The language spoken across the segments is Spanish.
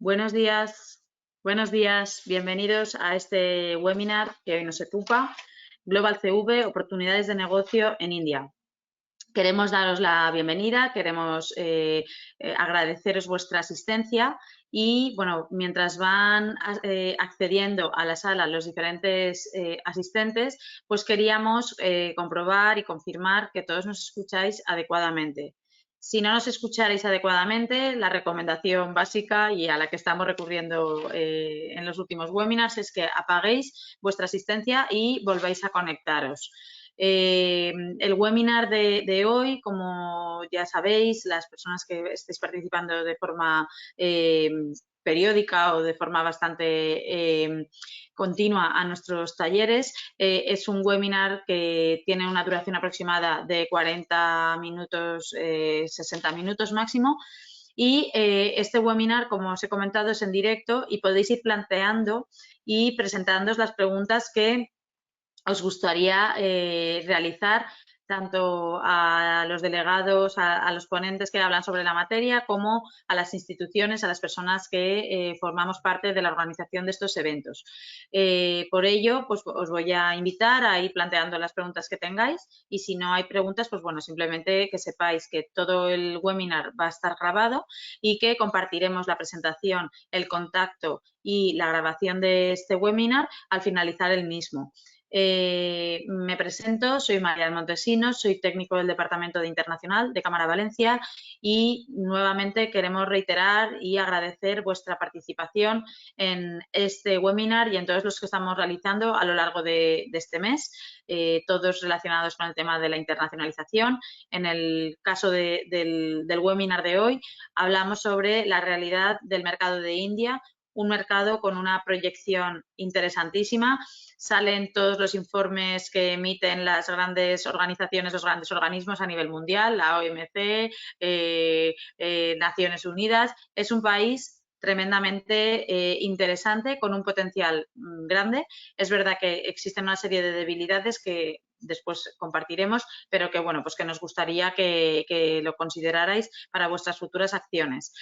Buenos días, bienvenidos a este webinar que hoy nos ocupa, Global CV, oportunidades de negocio en India. Queremos daros la bienvenida, queremos agradeceros vuestra asistencia y, bueno, mientras van accediendo a la sala los diferentes asistentes, pues queríamos comprobar y confirmar que todos nos escucháis adecuadamente. Si no nos escucharéis adecuadamente, la recomendación básica y a la que estamos recurriendo en los últimos webinars es que apaguéis vuestra asistencia y volváis a conectaros. El webinar de hoy, como ya sabéis, las personas que estéis participando de forma periódica o de forma bastante continua a nuestros talleres, es un webinar que tiene una duración aproximada de 40 minutos, 60 minutos máximo. Y este webinar, como os he comentado, es en directo y podéis ir planteando y presentándoos las preguntas que os gustaría realizar tanto a los delegados, a los ponentes que hablan sobre la materia, como a las instituciones, a las personas que formamos parte de la organización de estos eventos. Por ello, pues os voy a invitar a ir planteando las preguntas que tengáis y si no hay preguntas, pues bueno, simplemente que sepáis que todo el webinar va a estar grabado y que compartiremos la presentación, el contacto y la grabación de este webinar al finalizar el mismo. Me presento, soy María Montesinos, soy técnico del Departamento de Internacional de Cámara Valencia y nuevamente queremos reiterar y agradecer vuestra participación en este webinar y en todos los que estamos realizando a lo largo de este mes, todos relacionados con el tema de la internacionalización. En el caso del webinar de hoy hablamos sobre la realidad del mercado de India, un mercado con una proyección interesantísima. Salen todos los informes que emiten las grandes organizaciones, los grandes organismos a nivel mundial, la OMC, Naciones Unidas. Es un país tremendamente interesante, con un potencial grande. Es verdad que existen una serie de debilidades que después compartiremos, pero que, bueno, pues que nos gustaría que lo considerarais para vuestras futuras acciones.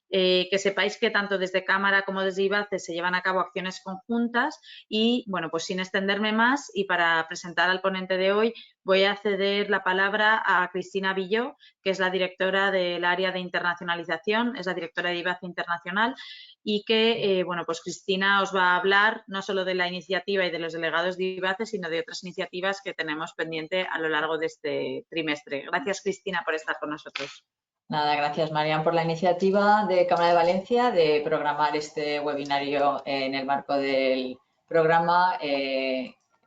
Que sepáis que tanto desde Cámara como desde IBACE se llevan a cabo acciones conjuntas y, bueno, pues sin extenderme más y para presentar al ponente de hoy voy a ceder la palabra a Cristina Villó, que es la directora del área de internacionalización, es la directora de IBACE Internacional y que, bueno, pues Cristina os va a hablar no solo de la iniciativa y de los delegados de IBACE, sino de otras iniciativas que tenemos pendiente a lo largo de este trimestre. Gracias, Cristina, por estar con nosotros. Nada, gracias Marian por la iniciativa de Cámara de Valencia de programar este webinario en el marco del programa,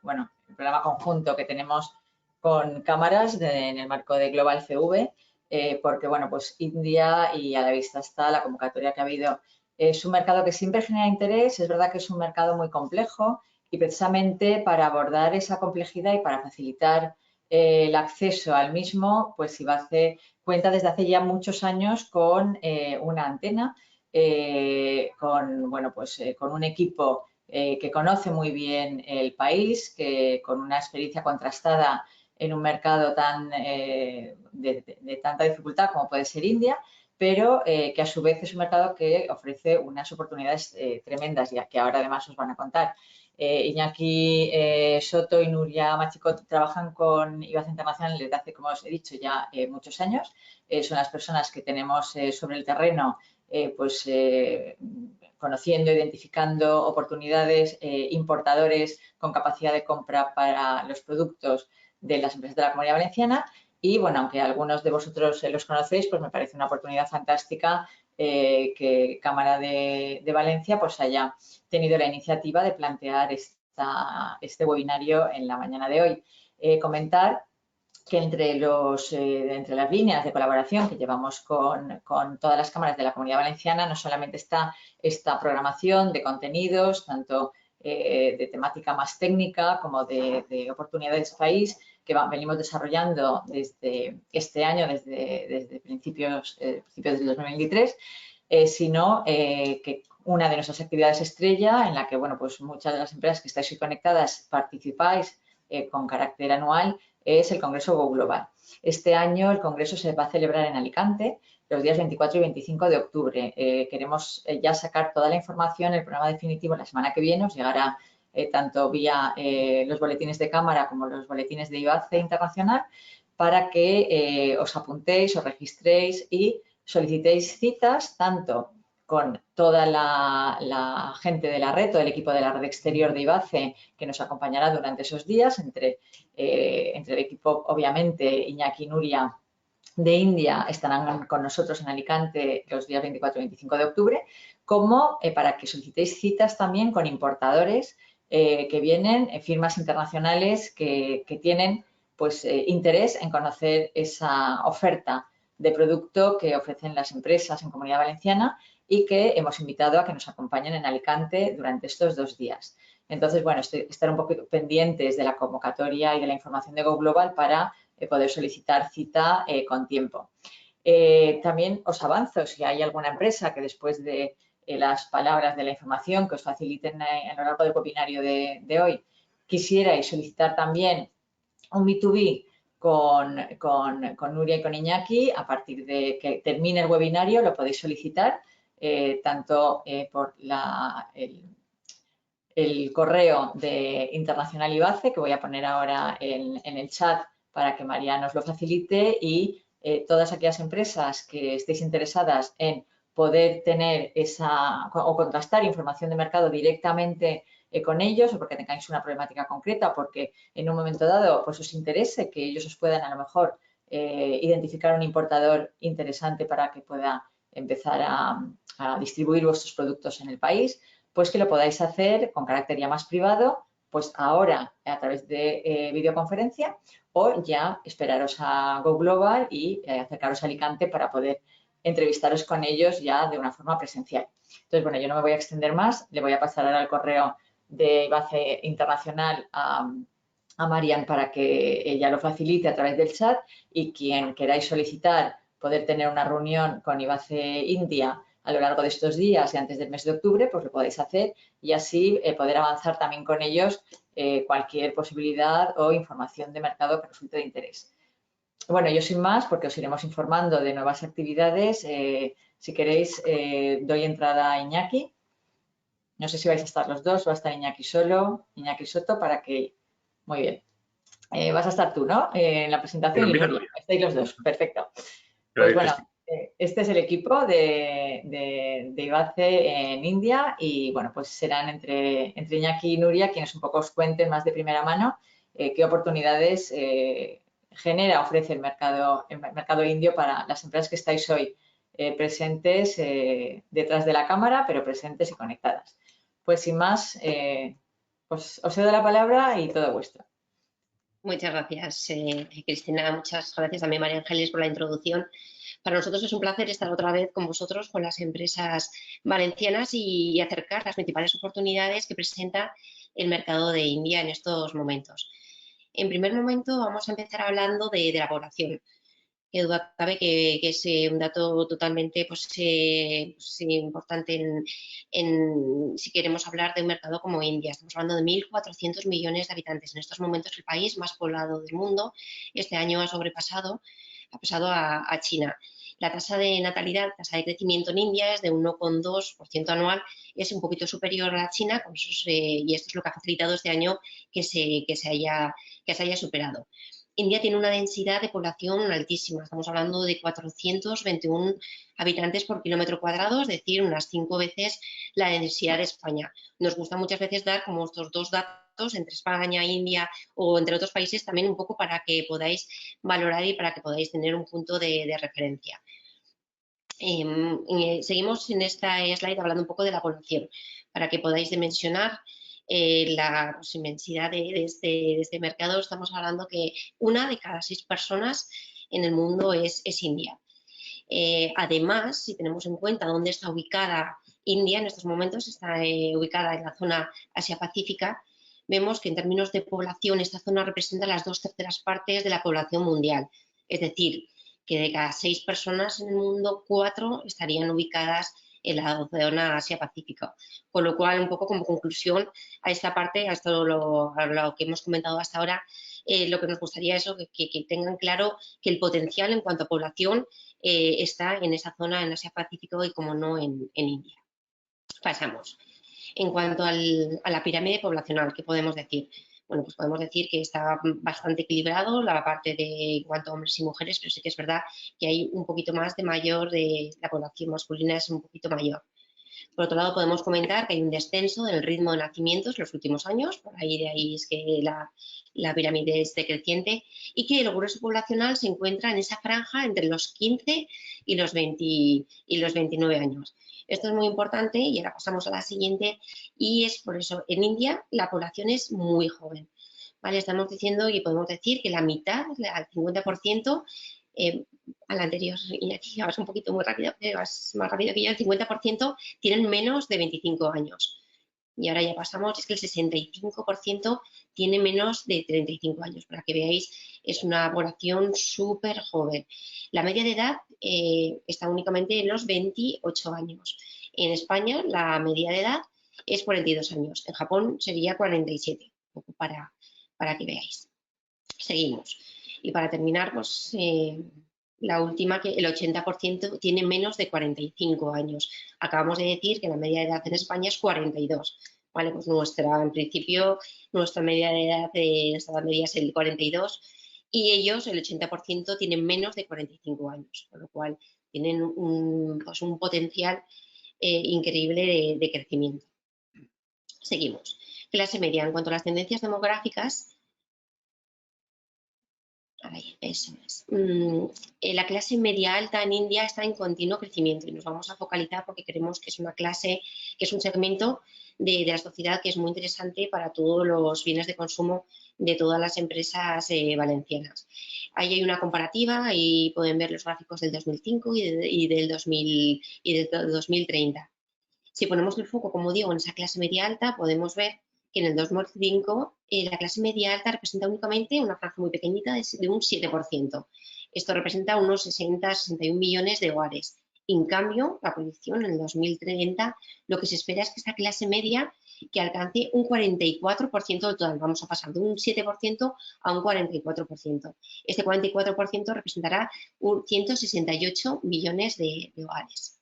bueno, el programa conjunto que tenemos con cámaras en el marco de Global CV, porque bueno, pues India y a la vista está la convocatoria que ha habido. Es un mercado que siempre genera interés, es verdad que es un mercado muy complejo y precisamente para abordar esa complejidad y para facilitar el acceso al mismo, pues IBACE cuenta desde hace ya muchos años con una antena, con un equipo que conoce muy bien el país, que con una experiencia contrastada en un mercado de tanta dificultad como puede ser India, pero que a su vez es un mercado que ofrece unas oportunidades tremendas, ya que ahora además os van a contar. Iñaki Soto y Nuria Machico trabajan con IBACE Internacional desde hace, como os he dicho, ya muchos años. Son las personas que tenemos sobre el terreno, conociendo, identificando oportunidades, importadores con capacidad de compra para los productos de las empresas de la Comunidad Valenciana. Y bueno, aunque algunos de vosotros los conocéis, pues me parece una oportunidad fantástica que Cámara de Valencia pues haya tenido la iniciativa de plantear este webinario en la mañana de hoy. Comentar que entre las líneas de colaboración que llevamos con todas las cámaras de la Comunidad Valenciana, no solamente está esta programación de contenidos, tanto de temática más técnica como de oportunidades país, que venimos desarrollando desde este año, desde principios del 2023, sino que una de nuestras actividades estrella, en la que bueno, pues muchas de las empresas que estáis hoy conectadas participáis con carácter anual, es el Congreso Go Global. Este año el Congreso se va a celebrar en Alicante los días 24 y 25 de octubre. Queremos ya sacar toda la información, el programa definitivo la semana que viene, os llegará tanto vía los boletines de cámara como los boletines de IBACE Internacional, para que os apuntéis, os registréis y solicitéis citas tanto con toda la gente de la red, todo el equipo de la red exterior de IBACE que nos acompañará durante esos días, entre el equipo, obviamente, Iñaki y Nuria de India estarán con nosotros en Alicante los días 24 y 25 de octubre, como para que solicitéis citas también con importadores que vienen, firmas internacionales que tienen pues, interés en conocer esa oferta de producto que ofrecen las empresas en Comunidad Valenciana y que hemos invitado a que nos acompañen en Alicante durante estos 2 días. Entonces, bueno, estar un poco pendientes de la convocatoria y de la información de Go Global para poder solicitar cita con tiempo. También os avanzo, si hay alguna empresa que después de las palabras de la información que os faciliten a lo largo del webinario de hoy, quisierais solicitar también un B2B con Nuria y con Iñaki, a partir de que termine el webinario lo podéis solicitar tanto por el correo de Internacional IBACE, que voy a poner ahora en el chat para que María nos lo facilite, y todas aquellas empresas que estéis interesadas en poder tener o contrastar información de mercado directamente con ellos, o porque tengáis una problemática concreta, o porque en un momento dado pues os interese que ellos os puedan a lo mejor identificar un importador interesante para que pueda empezar a distribuir vuestros productos en el país, pues que lo podáis hacer con carácter ya más privado, pues ahora a través de videoconferencia, o ya esperaros a Go Global y acercaros a Alicante para poder entrevistaros con ellos ya de una forma presencial. Entonces, bueno, yo no me voy a extender más, le voy a pasar ahora el correo de IBACE Internacional a Marian para que ella lo facilite a través del chat, y quien queráis solicitar poder tener una reunión con IBACE India a lo largo de estos días y antes del mes de octubre, pues lo podéis hacer, y así poder avanzar también con ellos cualquier posibilidad o información de mercado que resulte de interés. Bueno, yo sin más, porque os iremos informando de nuevas actividades. Si queréis, doy entrada a Iñaki. No sé si vais a estar los dos, va a estar Iñaki solo, Iñaki Soto, para que... Muy bien. Vas a estar tú, ¿no? En la presentación y Nuria. Estáis los dos, perfecto. Pues bueno, este es el equipo de IBACE en India, y bueno, pues serán entre Iñaki y Nuria quienes un poco os cuenten más de primera mano qué oportunidades ofrece el mercado indio para las empresas que estáis hoy presentes detrás de la cámara, pero presentes y conectadas. Pues sin más, pues os cedo la palabra y todo vuestro. Muchas gracias, Cristina. Muchas gracias también, María Ángeles, por la introducción. Para nosotros es un placer estar otra vez con vosotros, con las empresas valencianas, y acercar las principales oportunidades que presenta el mercado de India en estos momentos. En primer momento vamos a empezar hablando de la población. Qué duda cabe que es un dato totalmente importante si queremos hablar de un mercado como India. Estamos hablando de 1.400 millones de habitantes. En estos momentos el país más poblado del mundo. Este año ha pasado a China. La tasa de natalidad, tasa de crecimiento en India es de 1,2% anual, es un poquito superior a China, y esto es lo que ha facilitado este año que se haya superado. India tiene una densidad de población altísima, estamos hablando de 421 habitantes por kilómetro cuadrado, es decir, unas 5 veces la densidad de España. Nos gusta muchas veces dar como estos dos datos entre España, India o entre otros países también, un poco para que podáis valorar y para que podáis tener un punto de referencia. Seguimos en esta slide hablando un poco de la población, para que podáis dimensionar la inmensidad de este mercado. Estamos hablando que 1 de cada 6 personas en el mundo es India. Además, si tenemos en cuenta dónde está ubicada India en estos momentos, está ubicada en la zona Asia-Pacífica, vemos que en términos de población esta zona representa las 2/3 partes de la población mundial. Es decir, que de cada 6 personas en el mundo, 4 estarían ubicadas en la zona Asia-Pacífico. Con lo cual, un poco como conclusión a esta parte, a lo que hemos comentado hasta ahora, lo que nos gustaría es que tengan claro que el potencial en cuanto a población está en esa zona, en Asia-Pacífico y, como no, en India. Pasamos. En cuanto a la pirámide poblacional, ¿qué podemos decir? Bueno, pues podemos decir que está bastante equilibrado la parte de en cuanto a hombres y mujeres, pero sí que es verdad que hay un poquito más de la población masculina es un poquito mayor. Por otro lado, podemos comentar que hay un descenso en el ritmo de nacimientos en los últimos años, de ahí es que la pirámide es decreciente, y que el grueso poblacional se encuentra en esa franja entre los 15 y los 29 años. Esto es muy importante y ahora pasamos a la siguiente, y es por eso en India la población es muy joven. ¿Vale? Estamos diciendo y podemos decir que la mitad, al 50%, al anterior, Iñaki, vas un poquito muy rápido, vas más rápido que yo, el 50% tienen menos de 25 años. Y ahora ya pasamos, es que el 65% tiene menos de 35 años. Para que veáis, es una población súper joven. La media de edad está únicamente en los 28 años. En España la media de edad es 42 años. En Japón sería 47, para que veáis. Seguimos. Y para terminar, pues la última, que el 80% tiene menos de 45 años. Acabamos de decir que la media de edad en España es 42. Vale, pues en principio, nuestra media de edad media es el 42 y ellos, el 80%, tienen menos de 45 años, con lo cual tienen un potencial increíble de crecimiento. Seguimos. Clase media. En cuanto a las tendencias demográficas, eso es. La clase media alta en India está en continuo crecimiento y nos vamos a focalizar porque creemos que es una clase, que es un segmento de la sociedad que es muy interesante para todos los bienes de consumo de todas las empresas valencianas. Ahí hay una comparativa y pueden ver los gráficos del 2005 y del 2030. Si ponemos el foco, como digo, en esa clase media alta, podemos ver que en el 2005 la clase media alta representa únicamente una franja muy pequeñita de un 7%. Esto representa unos 60-61 millones de hogares. En cambio, la proyección en el 2030, lo que se espera es que esta clase media que alcance un 44% del total. Vamos a pasar de un 7% a un 44%. Este 44% representará 168 millones de hogares.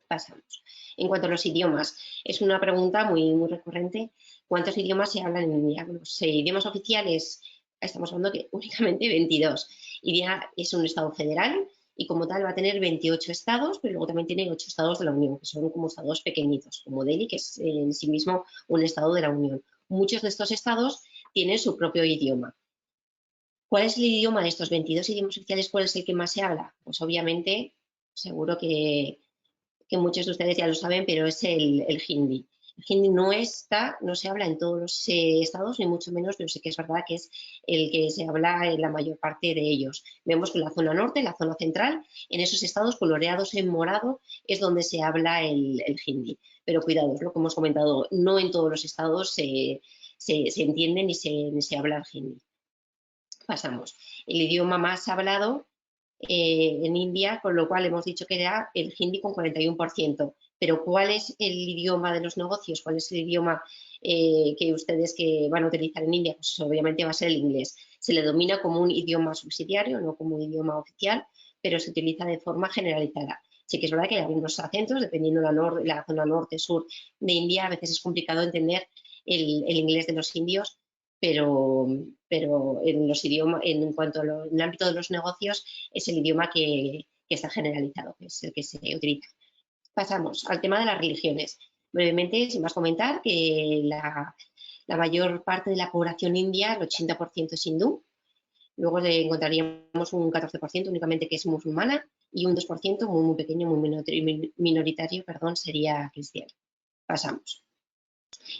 Pasamos. En cuanto a los idiomas, es una pregunta muy recurrente. ¿Cuántos idiomas se hablan en India? Los idiomas oficiales, estamos hablando que únicamente 22. India es un estado federal y como tal va a tener 28 estados, pero luego también tiene 8 estados de la Unión, que son como estados pequeñitos, como Delhi, que es en sí mismo un estado de la Unión. Muchos de estos estados tienen su propio idioma. ¿Cuál es el idioma de estos 22 idiomas oficiales? ¿Cuál es el que más se habla? Pues obviamente, seguro que muchos de ustedes ya lo saben, pero es el hindi. El hindi no se habla en todos los estados, ni mucho menos, pero sí que es verdad que es el que se habla en la mayor parte de ellos. Vemos que en la zona norte, en la zona central, en esos estados coloreados en morado, es donde se habla el hindi. Pero cuidado, es lo que hemos comentado, no en todos los estados se entiende ni se habla el hindi. Pasamos. El idioma más hablado en India, con lo cual hemos dicho que era el hindi con 41%. Pero ¿cuál es el idioma de los negocios? ¿Cuál es el idioma que ustedes que van a utilizar en India? Pues obviamente va a ser el inglés. Se le domina como un idioma subsidiario, no como un idioma oficial, pero se utiliza de forma generalizada. Sí que es verdad que hay algunos acentos, dependiendo de la zona norte-sur de India, a veces es complicado entender el inglés de los indios, pero en los idiomas, en cuanto en el ámbito de los negocios, es el idioma que está generalizado, que es el que se utiliza. Pasamos al tema de las religiones. Brevemente, sin más comentar, que la mayor parte de la población india, el 80% es hindú. Luego encontraríamos un 14% únicamente que es musulmana y un 2% muy pequeño, muy minoritario, sería cristiano. Pasamos.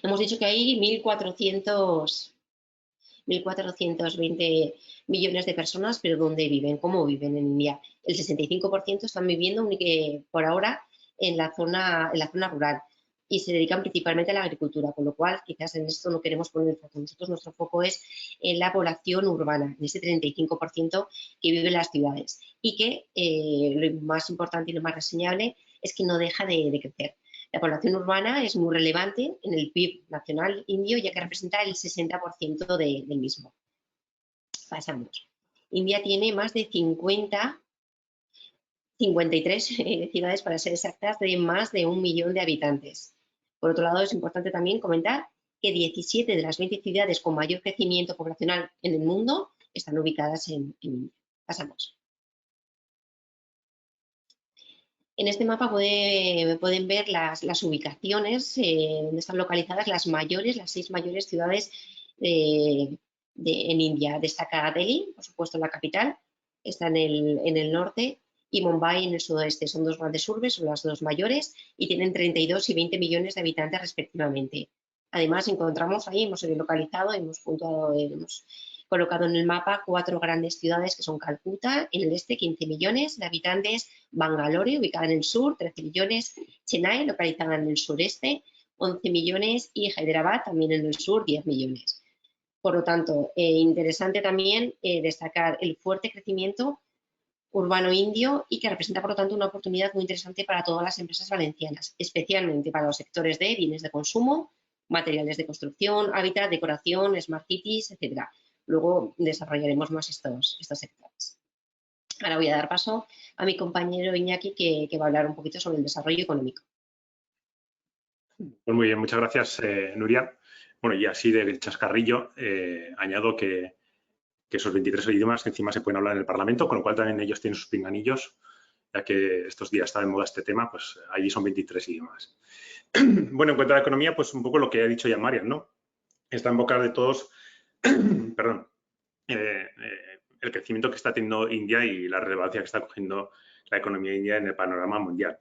Hemos dicho que hay 1.420 millones de personas, pero ¿dónde viven? ¿Cómo viven en India? El 65% están viviendo por ahora en la zona rural y se dedican principalmente a la agricultura, con lo cual quizás en esto no queremos poner el foco. Nosotros nuestro foco es en la población urbana, en ese 35% que vive en las ciudades y que lo más importante y lo más reseñable es que no deja de crecer. La población urbana es muy relevante en el PIB nacional indio, ya que representa el 60% del mismo. Pasamos. India tiene más de 53 ciudades, para ser exactas, de más de 1 millón de habitantes. Por otro lado, es importante también comentar que 17 de las 20 ciudades con mayor crecimiento poblacional en el mundo están ubicadas en India. Pasamos. En este mapa pueden ver las ubicaciones donde están localizadas las 6 mayores ciudades en India. Destaca Delhi, por supuesto la capital, está en el norte, y Mumbai en el sudoeste. Son 2 grandes urbes, son las 2 mayores y tienen 32 y 20 millones de habitantes respectivamente. Además, encontramos ahí, hemos localizado, hemos colocado en el mapa 4 grandes ciudades que son Calcuta, en el este 15 millones de habitantes, Bangalore, ubicada en el sur, 13 millones, Chennai, localizada en el sureste, 11 millones y Hyderabad, también en el sur, 10 millones. Por lo tanto, interesante también destacar el fuerte crecimiento urbano indio y que representa, por lo tanto, una oportunidad muy interesante para todas las empresas valencianas, especialmente para los sectores de bienes de consumo, materiales de construcción, hábitat, decoración, smart cities, etc. Luego desarrollaremos más estos sectores. Ahora voy a dar paso a mi compañero Iñaki, que va a hablar un poquito sobre el desarrollo económico. Pues muy bien, muchas gracias, Nuria. Bueno, y así del chascarrillo, añado que esos 23 idiomas encima se pueden hablar en el Parlamento, con lo cual también ellos tienen sus pinganillos, ya que estos días está de moda este tema, pues allí son 23 idiomas. Bueno, en cuanto a la economía, pues un poco lo que ha dicho ya Marian, ¿no? Está en boca de todos, perdón, el crecimiento que está teniendo India y la relevancia que está cogiendo la economía india en el panorama mundial.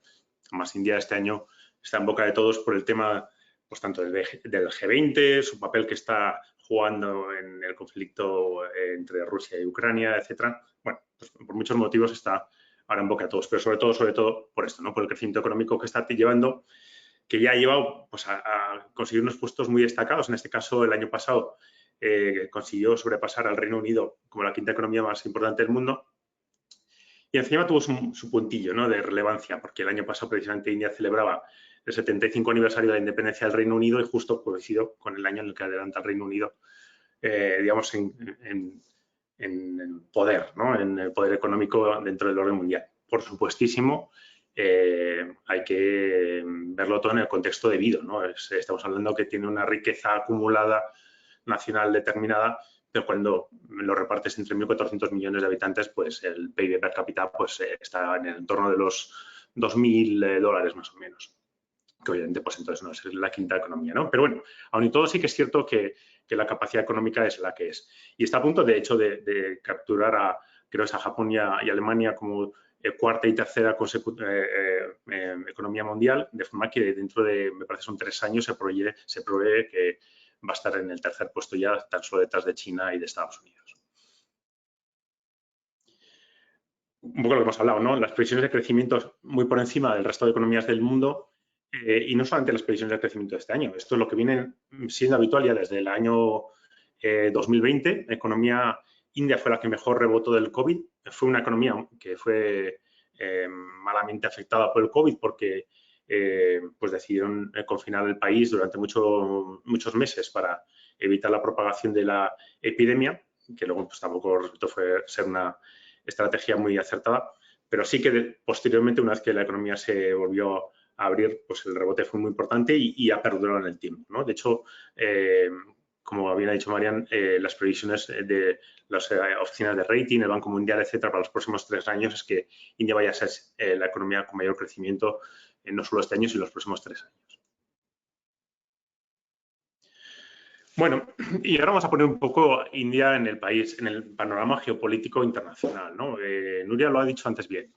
Además, India este año está en boca de todos por el tema, pues tanto del G20, su papel que está jugando en el conflicto entre Rusia y Ucrania, etcétera. Bueno, pues por muchos motivos está ahora en boca de todos, pero sobre todo por esto, ¿no? Por el crecimiento económico que está llevando, que ya ha llevado pues, a conseguir unos puestos muy destacados. En este caso, el año pasado consiguió sobrepasar al Reino Unido como la 5ª economía más importante del mundo. Y encima tuvo su puntillo, ¿no?, de relevancia, porque el año pasado precisamente India celebraba el 75 aniversario de la independencia del Reino Unido y justo coincidió con el año en el que adelanta el Reino Unido, digamos, en poder, ¿no?, en el poder económico dentro del orden mundial. Por supuestísimo, hay que verlo todo en el contexto debido, ¿no? Estamos hablando que tiene una riqueza acumulada nacional determinada, pero cuando lo repartes entre 1.400 millones de habitantes, pues el PIB per cápita pues, está en el entorno de los $2.000 más o menos. Que obviamente, pues entonces no es la 5ª economía, ¿no? Pero bueno, aun y todo sí que es cierto que la capacidad económica es la que es. Y está a punto, de hecho, de capturar creo es a Japón y Alemania como 4ª y 3ª economía mundial, de forma que dentro de, me parece, son 3 años se prevé que va a estar en el 3er puesto ya, tan solo detrás de China y de Estados Unidos. Un poco lo que hemos hablado, ¿no? Las previsiones de crecimiento muy por encima del resto de economías del mundo, y no solamente las previsiones de crecimiento de este año. Esto es lo que viene siendo habitual ya desde el año 2020. La economía india fue la que mejor rebotó del COVID. Fue una economía que fue malamente afectada por el COVID porque pues decidieron confinar el país durante muchos meses para evitar la propagación de la epidemia, que luego pues, tampoco resultó ser una estrategia muy acertada, pero sí que posteriormente, una vez que la economía se volvió a abrir, pues el rebote fue muy importante y ha perdurado en el tiempo, ¿no? De hecho, como había dicho Marian, las previsiones de las oficinas de rating, el Banco Mundial, etcétera, para los próximos 3 años es que India vaya a ser la economía con mayor crecimiento, no solo este año, sino los próximos 3 años. Bueno, y ahora vamos a poner un poco India en el país, en el panorama geopolítico internacional, ¿no? Nuria lo ha dicho antes bien.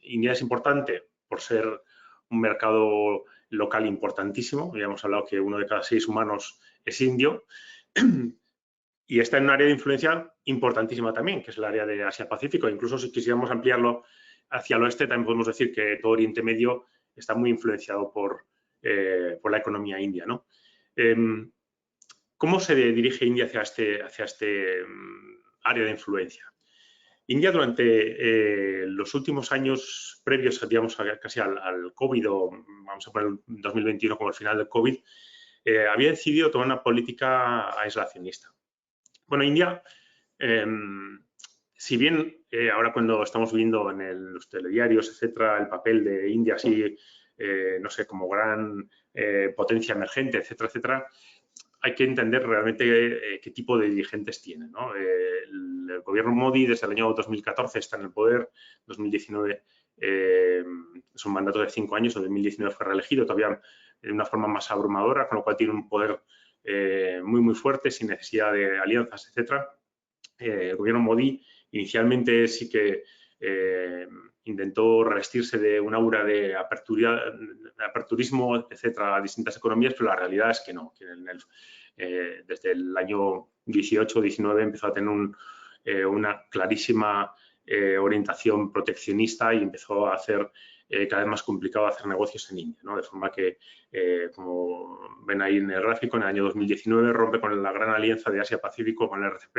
India es importante por ser un mercado local importantísimo. Ya hemos hablado que 1 de cada 6 humanos es indio. Y está en un área de influencia importantísima también, que es el área de Asia-Pacífico. Incluso si quisiéramos ampliarlo hacia el oeste, también podemos decir que todo Oriente Medio está muy influenciado por la economía india, ¿no? ¿Cómo se dirige India hacia este área de influencia? India durante los últimos años previos, digamos, casi al COVID, o vamos a poner 2021 como el final del COVID, había decidido tomar una política aislacionista. Bueno, India, si bien ahora cuando estamos viendo en los telediarios, etcétera, el papel de India así, no sé, como gran potencia emergente, etcétera, etcétera, hay que entender realmente qué tipo de dirigentes tiene, ¿no? El gobierno Modi desde el año 2014 está en el poder, 2019 es un mandato de 5 años, en 2019 fue reelegido todavía de una forma más abrumadora, con lo cual tiene un poder muy, muy fuerte, sin necesidad de alianzas, etcétera. El gobierno Modi inicialmente sí que intentó revestirse de un aura de aperturismo, etcétera, a distintas economías, pero la realidad es que no. Que desde el año 18-19 empezó a tener una clarísima orientación proteccionista y empezó a hacer cada vez más complicado hacer negocios en India, ¿no? De forma que, como ven ahí en el gráfico, en el año 2019 rompe con la gran alianza de Asia-Pacífico, con el RCP,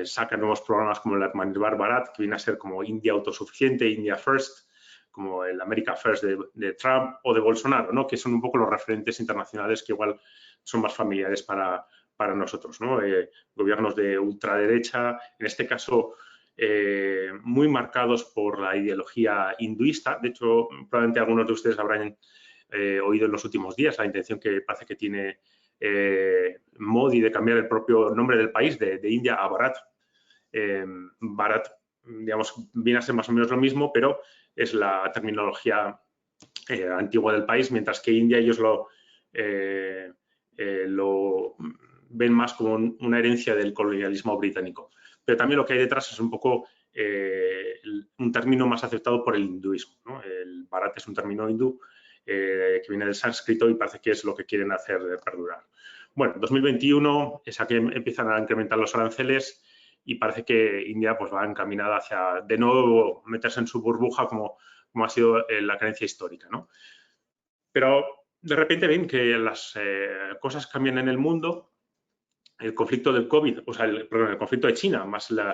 saca nuevos programas como el Atmanirbhar Bharat, que viene a ser como India autosuficiente, India First, como el America First de Trump o de Bolsonaro, ¿no? Que son un poco los referentes internacionales que igual son más familiares para nosotros, ¿no? Gobiernos de ultraderecha, en este caso muy marcados por la ideología hinduista. De hecho, probablemente algunos de ustedes habrán oído en los últimos días la intención que parece que tiene Modi de cambiar el propio nombre del país, de India a Bharat. Bharat, digamos, viene a ser más o menos lo mismo, pero es la terminología antigua del país, mientras que India ellos lo ven más como una herencia del colonialismo británico. Pero también lo que hay detrás es un poco un término más aceptado por el hinduismo, ¿no? El Bharat es un término hindú que viene del sánscrito y parece que es lo que quieren hacer perdurar. Bueno, 2021 es aquí empiezan a incrementar los aranceles y parece que India pues, va encaminada hacia, de nuevo, meterse en su burbuja como ha sido la creencia histórica, ¿no? Pero de repente ven que las cosas cambian en el mundo. El conflicto del COVID, o sea, el conflicto de China, más lo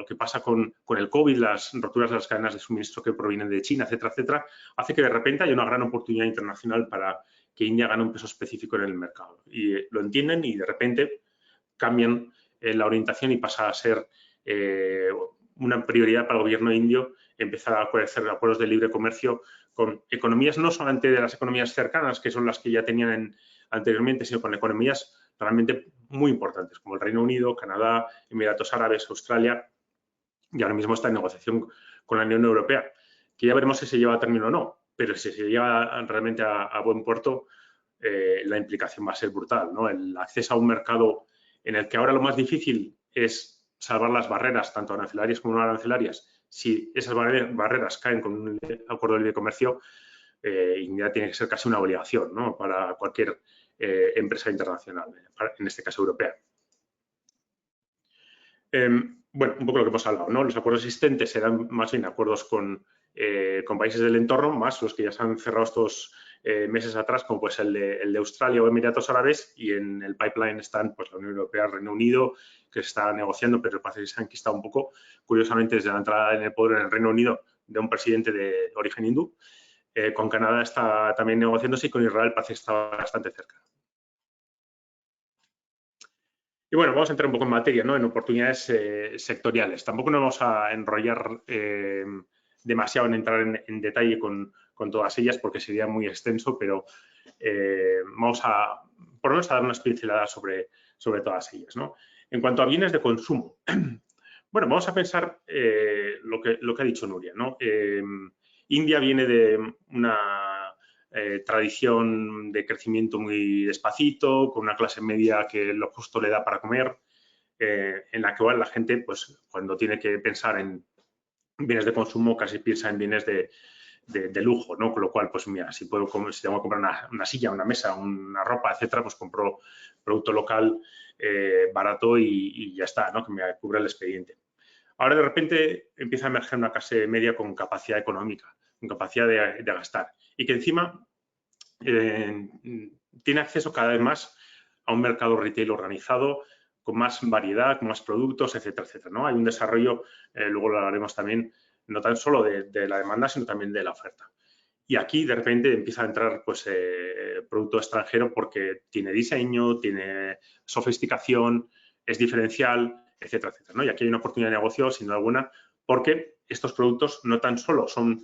que pasa con el COVID, las roturas de las cadenas de suministro que provienen de China, etcétera, etcétera, hace que de repente haya una gran oportunidad internacional para que India gane un peso específico en el mercado. Y lo entienden y de repente cambian la orientación y pasa a ser una prioridad para el gobierno indio empezar a hacer acuerdos de libre comercio con economías no solamente de las economías cercanas, que son las que ya tenían anteriormente, sino con economías realmente muy importantes, como el Reino Unido, Canadá, Emiratos Árabes, Australia, y ahora mismo está en negociación con la Unión Europea, que ya veremos si se lleva a término o no, pero si se lleva realmente a buen puerto, la implicación va a ser brutal, ¿no? El acceso a un mercado en el que ahora lo más difícil es salvar las barreras, tanto arancelarias como no arancelarias. Si esas barreras caen con un acuerdo de libre comercio, India tiene que ser casi una obligación, ¿no? Para cualquier empresa internacional, en este caso europea. Bueno, un poco lo que hemos hablado, ¿no? Los acuerdos existentes serán más bien acuerdos con países del entorno, más los que ya se han cerrado estos meses atrás, como pues el de Australia o Emiratos Árabes, y en el pipeline están pues la Unión Europea, Reino Unido, que se está negociando, pero parece que se han enquistado un poco, curiosamente, desde la entrada en el poder en el Reino Unido de un presidente de origen hindú. Con Canadá está también negociándose y con Israel parece que está bastante cerca. Y bueno, vamos a entrar un poco en materia, ¿no? En oportunidades sectoriales. Tampoco nos vamos a enrollar demasiado en entrar en detalle con todas ellas porque sería muy extenso, pero vamos a, por lo menos, a dar unas pinceladas sobre todas ellas, ¿no? En cuanto a bienes de consumo, bueno, vamos a pensar lo que ha dicho Nuria, ¿no? India viene de una tradición de crecimiento muy despacito, con una clase media que lo justo le da para comer, en la que igual la gente, pues, cuando tiene que pensar en bienes de consumo, casi piensa en bienes de lujo, ¿no? Con lo cual, pues mira, si tengo que comprar una silla, una mesa, una ropa, etcétera, pues compro producto local barato y ya está, ¿no? Que me cubre el expediente. Ahora de repente empieza a emerger una clase media con capacidad económica, con capacidad de gastar y que encima tiene acceso cada vez más a un mercado retail organizado con más variedad, con más productos, etcétera, etcétera, ¿no? Hay un desarrollo, luego lo hablaremos también, no tan solo de la demanda, sino también de la oferta. Y aquí de repente empieza a entrar pues, producto extranjero porque tiene diseño, tiene sofisticación, es diferencial, etcétera, etcétera, ¿no? Y aquí hay una oportunidad de negocio, sin duda alguna, porque estos productos no tan solo son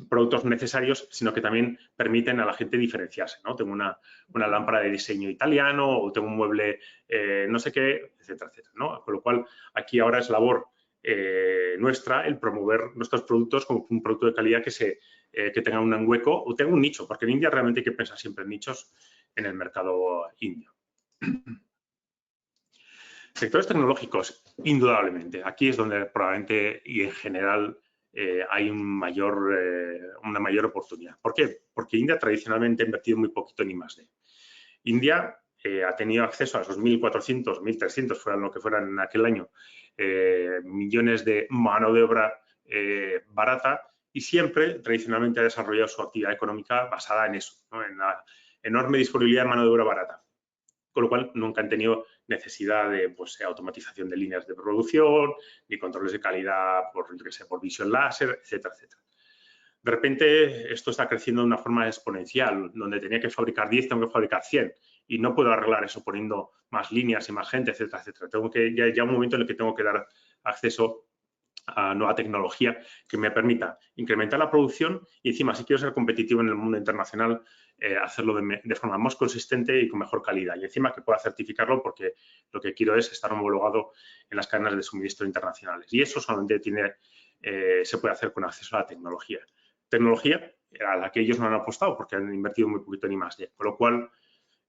productos necesarios, sino que también permiten a la gente diferenciarse, ¿no? Tengo una lámpara de diseño italiano o tengo un mueble no sé qué, etcétera, etcétera, ¿no? Con lo cual, aquí ahora es labor nuestra el promover nuestros productos como un producto de calidad que tenga un hueco o tenga un nicho, porque en India realmente hay que pensar siempre en nichos en el mercado indio. Sectores tecnológicos, indudablemente. Aquí es donde probablemente y en general hay una mayor oportunidad. ¿Por qué? Porque India tradicionalmente ha invertido muy poquito en I+D. India ha tenido acceso a esos 1.400, 1.300, fueran lo que fueran en aquel año, millones de mano de obra barata y siempre tradicionalmente ha desarrollado su actividad económica basada en eso, ¿no? En la enorme disponibilidad de mano de obra barata. Con lo cual, nunca han tenido necesidad de pues, automatización de líneas de producción, ni controles de calidad por visión láser, etcétera, etcétera. De repente, esto está creciendo de una forma exponencial, donde tenía que fabricar 10, tengo que fabricar 100, y no puedo arreglar eso poniendo más líneas y más gente, etcétera, etcétera. Tengo que ya un momento en el que tengo que dar acceso a nueva tecnología que me permita incrementar la producción y encima, si quiero ser competitivo en el mundo internacional, hacerlo de forma más consistente y con mejor calidad. Y encima que pueda certificarlo porque lo que quiero es estar homologado en las cadenas de suministro internacionales. Y eso solamente se puede hacer con acceso a la tecnología. Tecnología a la que ellos no han apostado porque han invertido muy poquito en I+D. Con lo cual,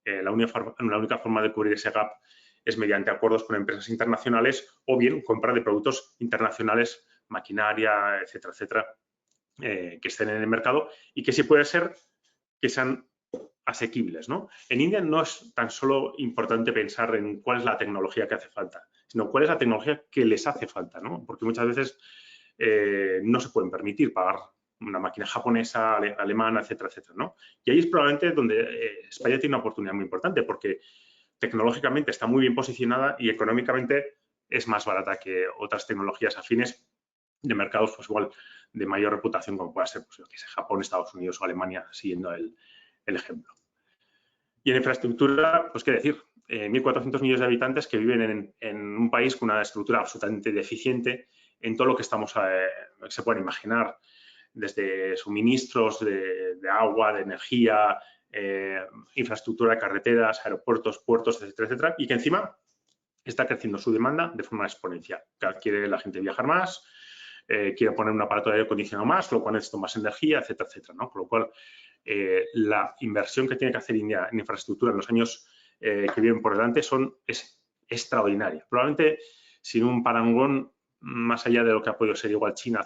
la única forma de cubrir ese gap es mediante acuerdos con empresas internacionales o bien compra de productos internacionales, maquinaria, etcétera, etcétera, que estén en el mercado y que sí puede ser que sean asequibles, ¿no? En India no es tan solo importante pensar en cuál es la tecnología que hace falta, sino cuál es la tecnología que les hace falta, ¿no? Porque muchas veces no se pueden permitir pagar una máquina japonesa, alemana, etcétera, etcétera, ¿no? Y ahí es probablemente donde España tiene una oportunidad muy importante porque tecnológicamente está muy bien posicionada y económicamente es más barata que otras tecnologías afines de mercados, pues igual, de mayor reputación, como pueda ser, pues, yo que sé, Japón, Estados Unidos o Alemania, siguiendo el ejemplo. Y en infraestructura, pues qué decir, 1.400 millones de habitantes que viven en un país con una estructura absolutamente deficiente en todo lo que se pueden imaginar, desde suministros de agua, de energía, infraestructura de carreteras, aeropuertos, puertos, etcétera, etcétera, y que encima está creciendo su demanda de forma exponencial. Quiere la gente viajar más, quiere poner un aparato de aire acondicionado más, lo cual necesita más energía, etcétera, etcétera, ¿no? Con lo cual, la inversión que tiene que hacer India en infraestructura en los años que vienen por delante es extraordinaria. Probablemente sin un parangón más allá de lo que ha podido ser igual China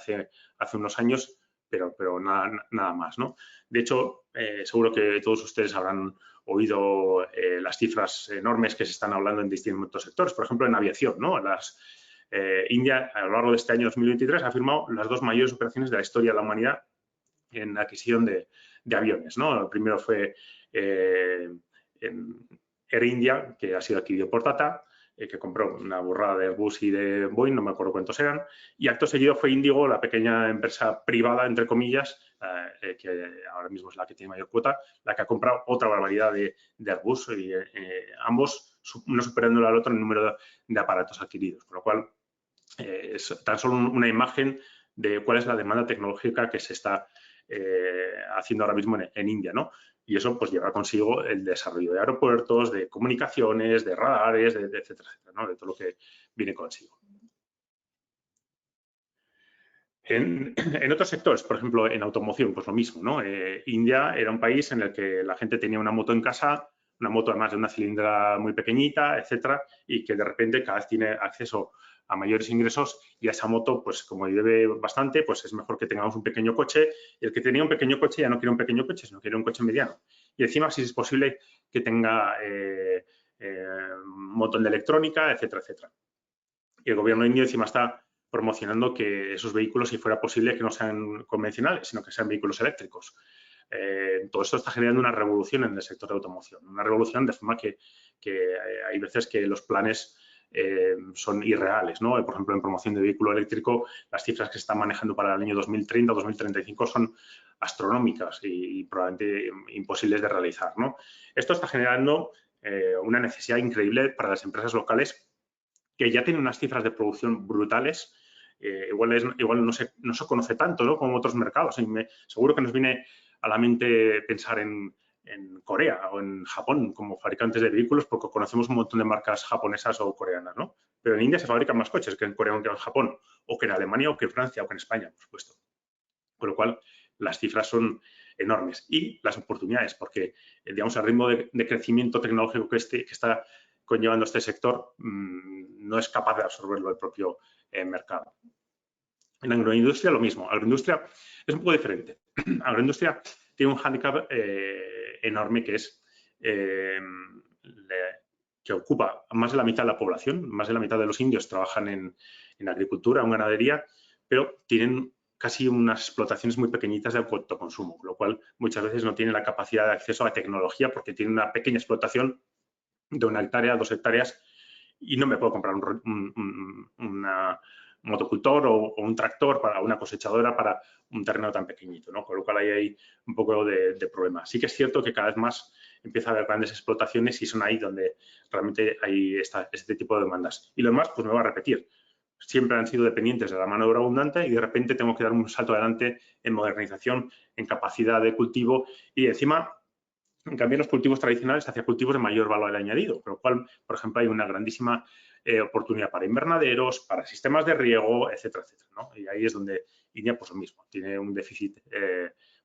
hace unos años, pero nada más, ¿no? De hecho, seguro que todos ustedes habrán oído las cifras enormes que se están hablando en distintos sectores, por ejemplo, en aviación, ¿no? India, a lo largo de este año 2023, ha firmado las 2 mayores operaciones de la historia de la humanidad en adquisición de aviones, ¿no? El primero fue en Air India, que ha sido adquirido por Tata, que compró una burrada de Airbus y de Boeing, no me acuerdo cuántos eran, y acto seguido fue Indigo, la pequeña empresa privada, entre comillas, que ahora mismo es la que tiene mayor cuota, la que ha comprado otra barbaridad de Airbus, y ambos no superando al otro en el número de aparatos adquiridos, con lo cual es tan solo una imagen de cuál es la demanda tecnológica que se está haciendo ahora mismo en India, ¿no? Y eso pues lleva consigo el desarrollo de aeropuertos, de comunicaciones, de radares, etcétera, etcétera, ¿no? De todo lo que viene consigo. En otros sectores, por ejemplo, en automoción, pues lo mismo, ¿no? India era un país en el que la gente tenía una moto en casa, una moto además de una cilindrada muy pequeñita, etcétera, y que de repente cada vez tiene acceso a mayores ingresos y a esa moto, pues como lleve bastante, pues es mejor que tengamos un pequeño coche. Y el que tenía un pequeño coche ya no quiere un pequeño coche, sino quiere un coche mediano. Y encima, si es posible, que tenga un montón de electrónica, etcétera, etcétera. Y el gobierno indio encima está promocionando que esos vehículos, si fuera posible, que no sean convencionales, sino que sean vehículos eléctricos. Todo esto está generando una revolución en el sector de automoción, una revolución de forma que hay veces que los planes son irreales, ¿no? Por ejemplo, en promoción de vehículo eléctrico, las cifras que se están manejando para el año 2030 o 2035 son astronómicas y probablemente imposibles de realizar, ¿no? Esto está generando una necesidad increíble para las empresas locales que ya tienen unas cifras de producción brutales. Igual no se conoce tanto, ¿no?, como otros mercados. Seguro que nos viene a la mente pensar en Corea o en Japón como fabricantes de vehículos, porque conocemos un montón de marcas japonesas o coreanas, ¿no? Pero en India se fabrican más coches que en Corea o que en Japón, o que en Alemania o que en Francia o que en España, por supuesto. Con lo cual, las cifras son enormes. Y las oportunidades, porque, digamos, el ritmo de crecimiento tecnológico que está conllevando este sector no es capaz de absorberlo el propio mercado. En la agroindustria lo mismo. Agroindustria es un poco diferente. Agroindustria tiene un hándicap enorme que es que ocupa más de la mitad de la población, más de la mitad de los indios trabajan en agricultura, en ganadería, pero tienen casi unas explotaciones muy pequeñitas de autoconsumo, lo cual muchas veces no tienen la capacidad de acceso a la tecnología porque tienen una pequeña explotación de 1 hectárea, 2 hectáreas y no me puedo comprar un motocultor o un tractor para una cosechadora para un terreno tan pequeñito, ¿no? Con lo cual ahí hay un poco de problema. Sí que es cierto que cada vez más empieza a haber grandes explotaciones y son ahí donde realmente hay este tipo de demandas. Y lo demás, pues me va a repetir. Siempre han sido dependientes de la mano de obra abundante y de repente tengo que dar un salto adelante en modernización, en capacidad de cultivo y encima cambiar los cultivos tradicionales hacia cultivos de mayor valor añadido, con lo cual, por ejemplo, hay una grandísima oportunidad para invernaderos, para sistemas de riego, etcétera, etcétera, ¿no? Y ahí es donde India, pues lo mismo, tiene un déficit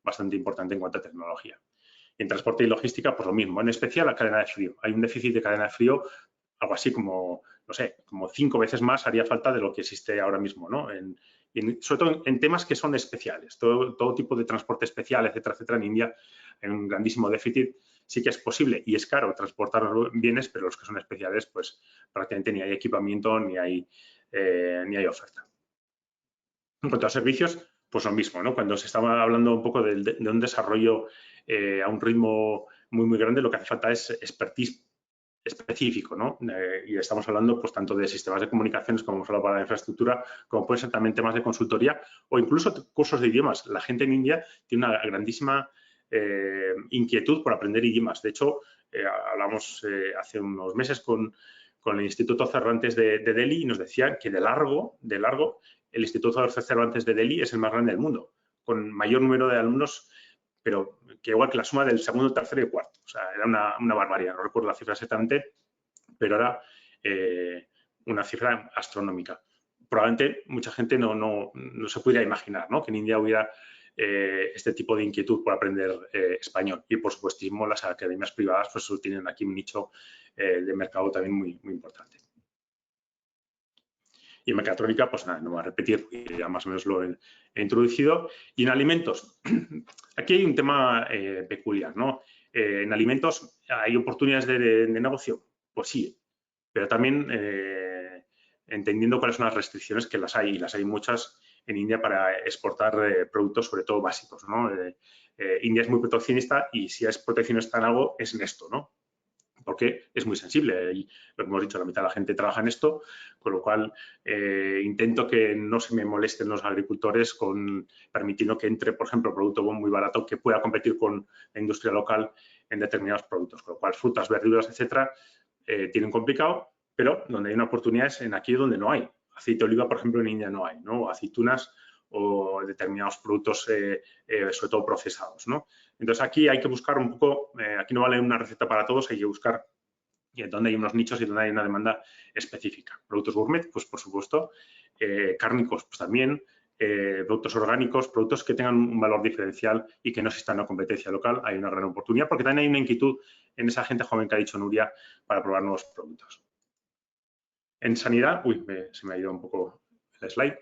bastante importante en cuanto a tecnología. Y en transporte y logística, pues lo mismo, en especial la cadena de frío. Hay un déficit de cadena de frío, algo así como, no sé, como 5 veces más haría falta de lo que existe ahora mismo, ¿no? Sobre todo en temas que son especiales, todo tipo de transporte especial, etcétera, etcétera, en India hay un grandísimo déficit. Sí que es posible y es caro transportar bienes, pero los que son especiales, pues prácticamente ni hay equipamiento ni hay oferta. En cuanto a servicios, pues lo mismo, ¿no? Cuando se estaba hablando un poco de un desarrollo a un ritmo muy, muy grande, lo que hace falta es expertise específico, ¿no? Y estamos hablando, pues, tanto de sistemas de comunicaciones, como hemos hablado para la infraestructura, como pueden ser también temas de consultoría o incluso cursos de idiomas. La gente en India tiene una grandísima inquietud por aprender idiomas. De hecho, hablamos hace unos meses con el Instituto Cervantes de Delhi y nos decían que de largo, el Instituto Cervantes de Delhi es el más grande del mundo, con mayor número de alumnos, pero que igual que la suma del segundo, tercero y cuarto. O sea, era una barbaridad. No recuerdo la cifra exactamente, pero era una cifra astronómica. Probablemente mucha gente no se pudiera imaginar, ¿no?, que en India hubiera este tipo de inquietud por aprender español. Y, por supuestísimo, las academias privadas pues tienen aquí un nicho de mercado también muy, muy importante. Y en mecatrónica, pues nada, no voy a repetir, ya más o menos lo he introducido. Y en alimentos, aquí hay un tema peculiar, ¿no? En alimentos, ¿hay oportunidades de negocio? Pues sí, pero también entendiendo cuáles son las restricciones, que las hay, y las hay muchas en India para exportar productos, sobre todo básicos, ¿no? India es muy proteccionista y si es proteccionista en algo, es en esto, ¿no? Porque es muy sensible y lo que hemos dicho, la mitad de la gente trabaja en esto, con lo cual intento que no se me molesten los agricultores permitiendo que entre, por ejemplo, producto muy barato que pueda competir con la industria local en determinados productos, con lo cual frutas, verduras, etcétera, tienen complicado, pero donde hay una oportunidad es en aquí donde no hay. Aceite de oliva, por ejemplo, en India no hay, ¿no? Aceitunas o determinados productos, sobre todo procesados, ¿no? Entonces, aquí hay que buscar un poco, aquí no vale una receta para todos, hay que buscar dónde hay unos nichos y dónde hay una demanda específica. Productos gourmet, pues por supuesto, cárnicos, pues también, productos orgánicos, productos que tengan un valor diferencial y que no existan en la competencia local, hay una gran oportunidad porque también hay una inquietud en esa gente joven que ha dicho Nuria para probar nuevos productos. En sanidad, se me ha ido un poco el slide.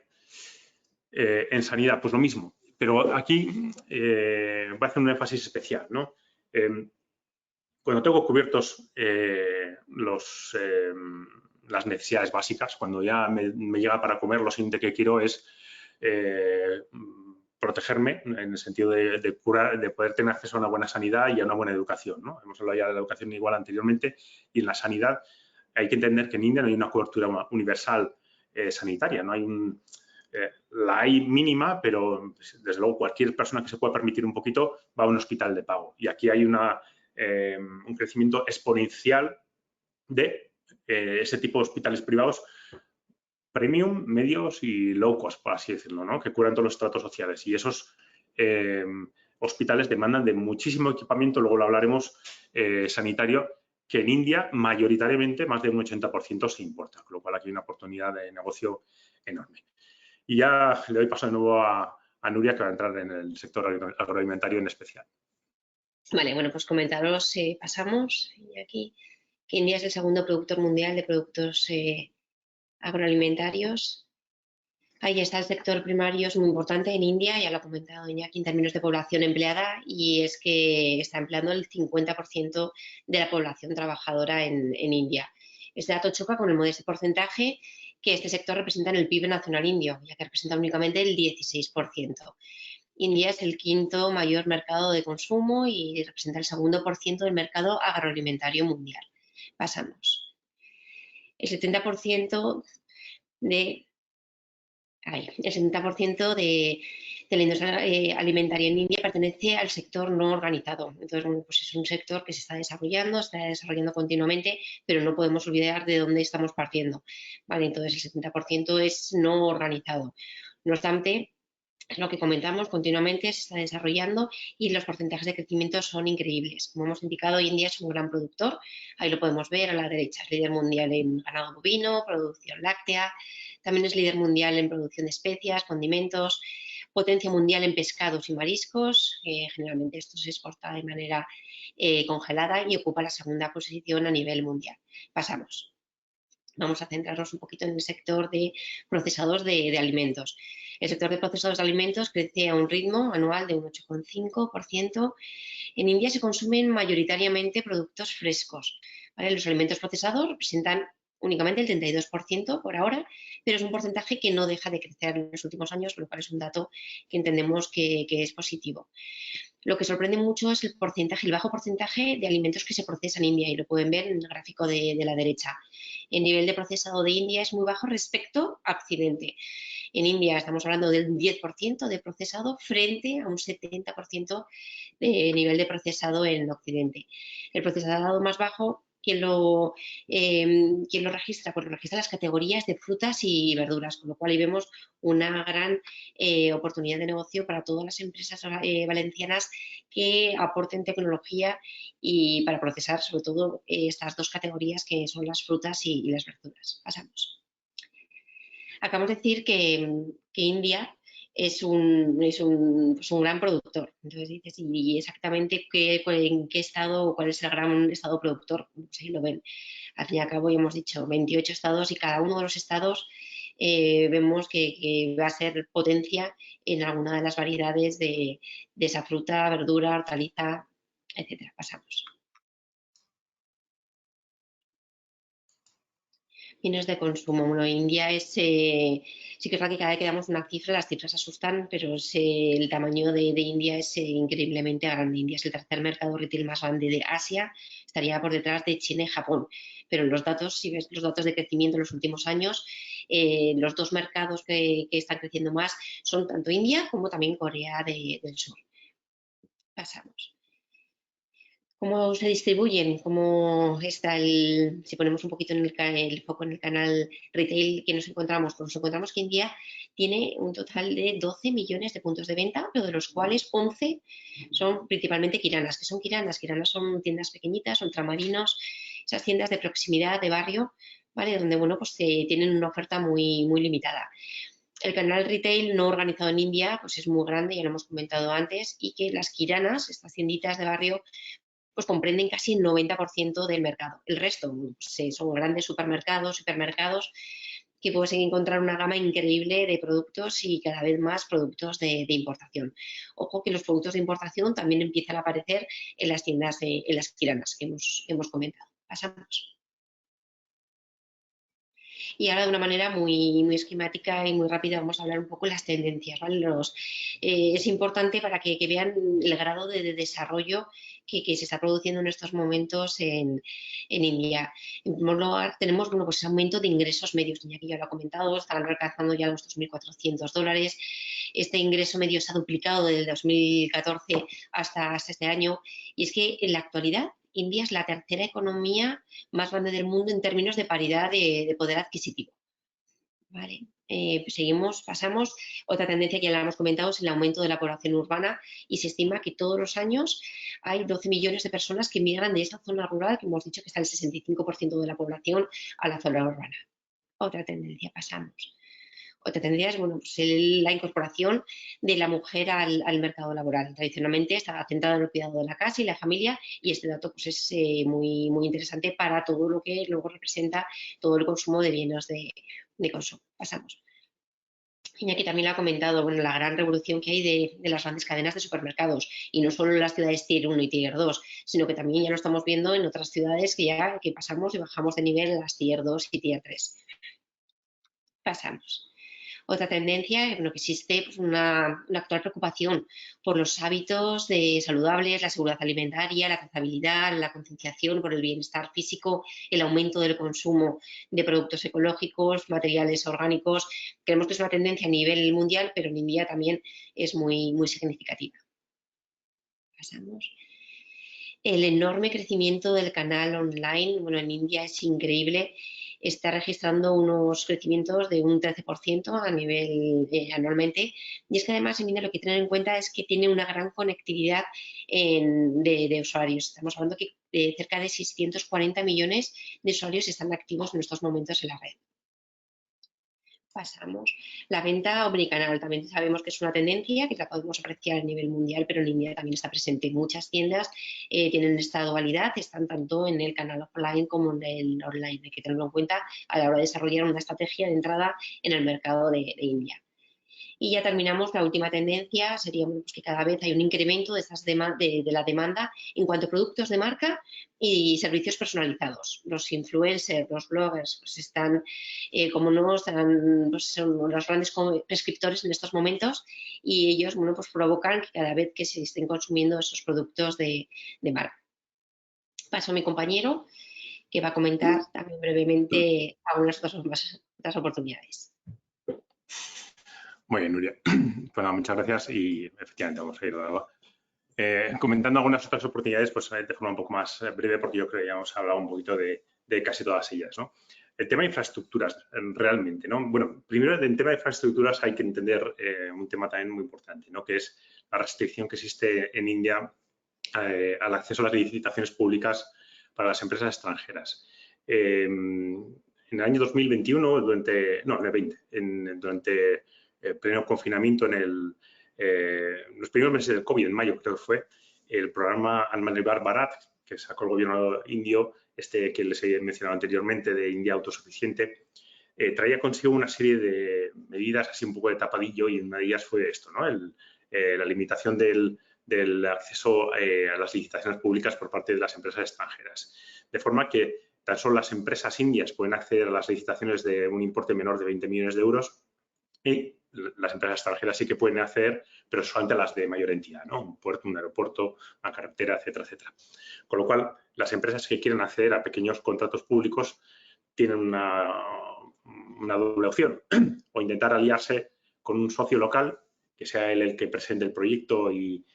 En sanidad, pues lo mismo, pero aquí voy a hacer un énfasis especial, ¿no? Cuando tengo cubiertos las necesidades básicas, cuando ya me llega para comer, lo siguiente que quiero es protegerme en el sentido de poder tener acceso a una buena sanidad y a una buena educación, ¿no? Hemos hablado ya de la educación igual anteriormente, y en la sanidad hay que entender que en India no hay una cobertura universal sanitaria, no hay la hay mínima, pero desde luego cualquier persona que se pueda permitir un poquito va a un hospital de pago. Y aquí hay un crecimiento exponencial de ese tipo de hospitales privados premium, medios y low cost, por así decirlo, ¿no? Que cubran todos los estratos sociales. Y esos hospitales demandan de muchísimo equipamiento, luego lo hablaremos, sanitario, que en India mayoritariamente más de un 80% se importa, con lo cual aquí hay una oportunidad de negocio enorme. Y ya le doy paso de nuevo a Nuria, que va a entrar en el sector agroalimentario en especial. Vale, bueno, pues comentaros, pasamos aquí, que India es el segundo productor mundial de productos agroalimentarios. Ahí está el sector primario, es muy importante en India, ya lo ha comentado Iñaki, en términos de población empleada, y es que está empleando el 50% de la población trabajadora en India. Este dato choca con el modesto porcentaje que este sector representa en el PIB nacional indio, ya que representa únicamente el 16%. India es el quinto mayor mercado de consumo y representa el 2% del mercado agroalimentario mundial. Pasamos. El 70% de la industria alimentaria en India pertenece al sector no organizado. Entonces, bueno, pues es un sector que se está desarrollando continuamente, pero no podemos olvidar de dónde estamos partiendo. Vale, entonces el 70% es no organizado. No obstante, es lo que comentamos, continuamente se está desarrollando y los porcentajes de crecimiento son increíbles. Como hemos indicado, India es un gran productor, ahí lo podemos ver a la derecha, es líder mundial en ganado bovino, producción láctea, también es líder mundial en producción de especias, condimentos, potencia mundial en pescados y mariscos, generalmente esto se exporta de manera congelada y ocupa la segunda posición a nivel mundial. Pasamos. Vamos a centrarnos un poquito en el sector de procesados de alimentos. El sector de procesados de alimentos crece a un ritmo anual de un 8,5%. En India se consumen mayoritariamente productos frescos, ¿vale? Los alimentos procesados representan únicamente el 32% por ahora, pero es un porcentaje que no deja de crecer en los últimos años, lo cual es un dato que entendemos que es positivo. Lo que sorprende mucho es el bajo porcentaje de alimentos que se procesan en India, y lo pueden ver en el gráfico de la derecha. El nivel de procesado de India es muy bajo respecto a Occidente. En India estamos hablando del 10% de procesado frente a un 70% de nivel de procesado en Occidente. El procesado más bajo, ¿quién lo registra? Pues lo registra las categorías de frutas y verduras, con lo cual ahí vemos una gran oportunidad de negocio para todas las empresas valencianas que aporten tecnología y para procesar sobre todo estas dos categorías que son las frutas y las verduras. Pasamos. Acabamos de decir que India es un gran productor. Entonces dices, ¿y exactamente en qué estado o cuál es el gran estado productor? Pues ahí lo ven. Al fin y al cabo ya hemos dicho 28 estados, y cada uno de los estados vemos que va a ser potencia en alguna de las variedades de esa fruta, verdura, hortaliza, etcétera. Pasamos. Bienes de consumo. Bueno, India es, sí que es verdad que cada vez que damos una cifra, las cifras asustan, pero el tamaño de India es increíblemente grande. India es el tercer mercado retail más grande de Asia, estaría por detrás de China y Japón. Pero los datos, si ves los datos de crecimiento en los últimos años, los dos mercados que están creciendo más son tanto India como también Corea del Sur. Pasamos. ¿Cómo se distribuyen? ¿Cómo está si ponemos un poquito en el foco en el canal retail que nos encontramos? Pues nos encontramos que India tiene un total de 12 millones de puntos de venta, pero de los cuales 11 son principalmente kiranas. ¿Qué son kiranas? Kiranas son tiendas pequeñitas, ultramarinos, esas tiendas de proximidad, de barrio, ¿vale? Donde, bueno, pues tienen una oferta muy, muy limitada. El canal retail no organizado en India pues es muy grande, ya lo hemos comentado antes, y que las kiranas, estas tienditas de barrio, pues comprenden casi el 90% del mercado. El resto pues, son grandes supermercados que puedes encontrar una gama increíble de productos y cada vez más productos de importación. Ojo que los productos de importación también empiezan a aparecer en las tiendas, en las kiranas que hemos comentado. Pasamos. Y ahora de una manera muy esquemática y muy rápida vamos a hablar un poco de las tendencias, ¿vale? Es importante para que vean el grado de desarrollo que se está produciendo en estos momentos en India. En primer lugar, tenemos pues ese aumento de ingresos medios, que ya lo ha comentado, están alcanzando ya los $2.400. Este ingreso medio se ha duplicado desde el 2014 hasta este año, y es que en la actualidad India es la tercera economía más grande del mundo en términos de paridad de poder adquisitivo. Vale. Pasamos. Otra tendencia que ya la hemos comentado es el aumento de la población urbana, y se estima que todos los años hay 12 millones de personas que migran de esa zona rural, que hemos dicho que está el 65% de la población, a la zona urbana. Otra tendencia, pasamos. Otra tendencia es pues la incorporación de la mujer al mercado laboral. Tradicionalmente está centrada en el cuidado de la casa y la familia, y este dato pues, es muy interesante para todo lo que luego representa todo el consumo de bienes de consumo. Pasamos. Iñaki también lo ha comentado, bueno, la gran revolución que hay de las grandes cadenas de supermercados, y no solo en las ciudades Tier 1 y Tier 2, sino que también ya lo estamos viendo en otras ciudades que pasamos y bajamos de nivel en las Tier 2 y Tier 3. Pasamos. Otra tendencia, que existe pues, una actual preocupación por los hábitos saludables, la seguridad alimentaria, la trazabilidad, la concienciación por el bienestar físico, el aumento del consumo de productos ecológicos, materiales orgánicos. Creemos que es una tendencia a nivel mundial, pero en India también es muy significativa. Pasamos. El enorme crecimiento del canal online, bueno, en India es increíble. Está registrando unos crecimientos de un 13% a nivel anualmente, y es que además en India lo que tener en cuenta es que tiene una gran conectividad de usuarios. Estamos hablando que cerca de 640 millones de usuarios están activos en estos momentos en la red. Pasamos. La venta omnicanal también sabemos que es una tendencia que la podemos apreciar a nivel mundial, pero en India también está presente. Muchas tiendas tienen esta dualidad, están tanto en el canal offline como en el online. Hay que tenerlo en cuenta a la hora de desarrollar una estrategia de entrada en el mercado de India. Y ya terminamos. La última tendencia sería pues, que cada vez hay un incremento de la demanda en cuanto a productos de marca y servicios personalizados. Los influencers, los bloggers, pues están, como no, pues son los grandes prescriptores en estos momentos, y ellos pues provocan que cada vez que se estén consumiendo esos productos de marca. Paso a mi compañero, que va a comentar también brevemente algunas otras oportunidades. Muy bien, Nuria. Pues nada, muchas gracias, y efectivamente vamos a ir comentando algunas otras oportunidades, pues de forma un poco más breve, porque yo creo que ya hemos hablado un poquito de casi todas ellas, ¿no? El tema de infraestructuras, realmente, ¿no? Bueno, primero, en tema de infraestructuras hay que entender un tema también muy importante, ¿no? Que es la restricción que existe en India al acceso a las licitaciones públicas para las empresas extranjeras. En el año 2021, durante pleno confinamiento, en los primeros meses del COVID, en mayo creo que fue, el programa Atmanirbhar Bharat, que sacó el gobierno indio, que les he mencionado anteriormente, de India autosuficiente, traía consigo una serie de medidas así un poco de tapadillo, y una de ellas fue esto, ¿no? La limitación del acceso a las licitaciones públicas por parte de las empresas extranjeras. De forma que tan solo las empresas indias pueden acceder a las licitaciones de un importe menor de 20 millones de euros, y las empresas extranjeras sí que pueden acceder, pero solamente a las de mayor entidad, ¿no? Un puerto, un aeropuerto, una carretera, etcétera, etcétera. Con lo cual, las empresas que quieren acceder a pequeños contratos públicos tienen una doble opción: o intentar aliarse con un socio local, que sea él el que presente el proyecto y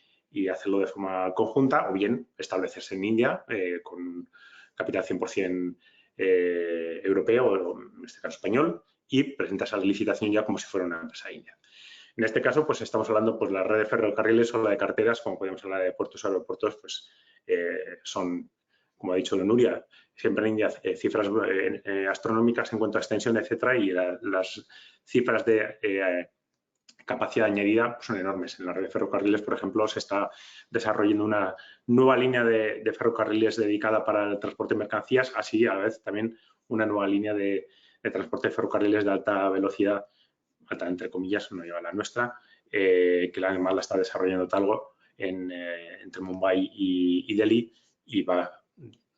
hacerlo de forma conjunta, o bien establecerse en India con capital 100% europeo, o en este caso español, y presentarse a la licitación ya como si fuera una empresa india. En este caso, pues estamos hablando pues la red de ferrocarriles o la de carreteras, como podemos hablar de puertos o aeropuertos, pues son, como ha dicho Nuria, siempre en India cifras astronómicas en cuanto a extensión, etcétera, y las cifras de capacidad añadida son enormes. En la red de ferrocarriles, por ejemplo, se está desarrollando una nueva línea de ferrocarriles dedicada para el transporte de mercancías, así a la vez también una nueva línea de transporte de ferrocarriles de alta velocidad, alta entre comillas, no lleva la nuestra, que además la está desarrollando Talgo entre Mumbai y Delhi, y va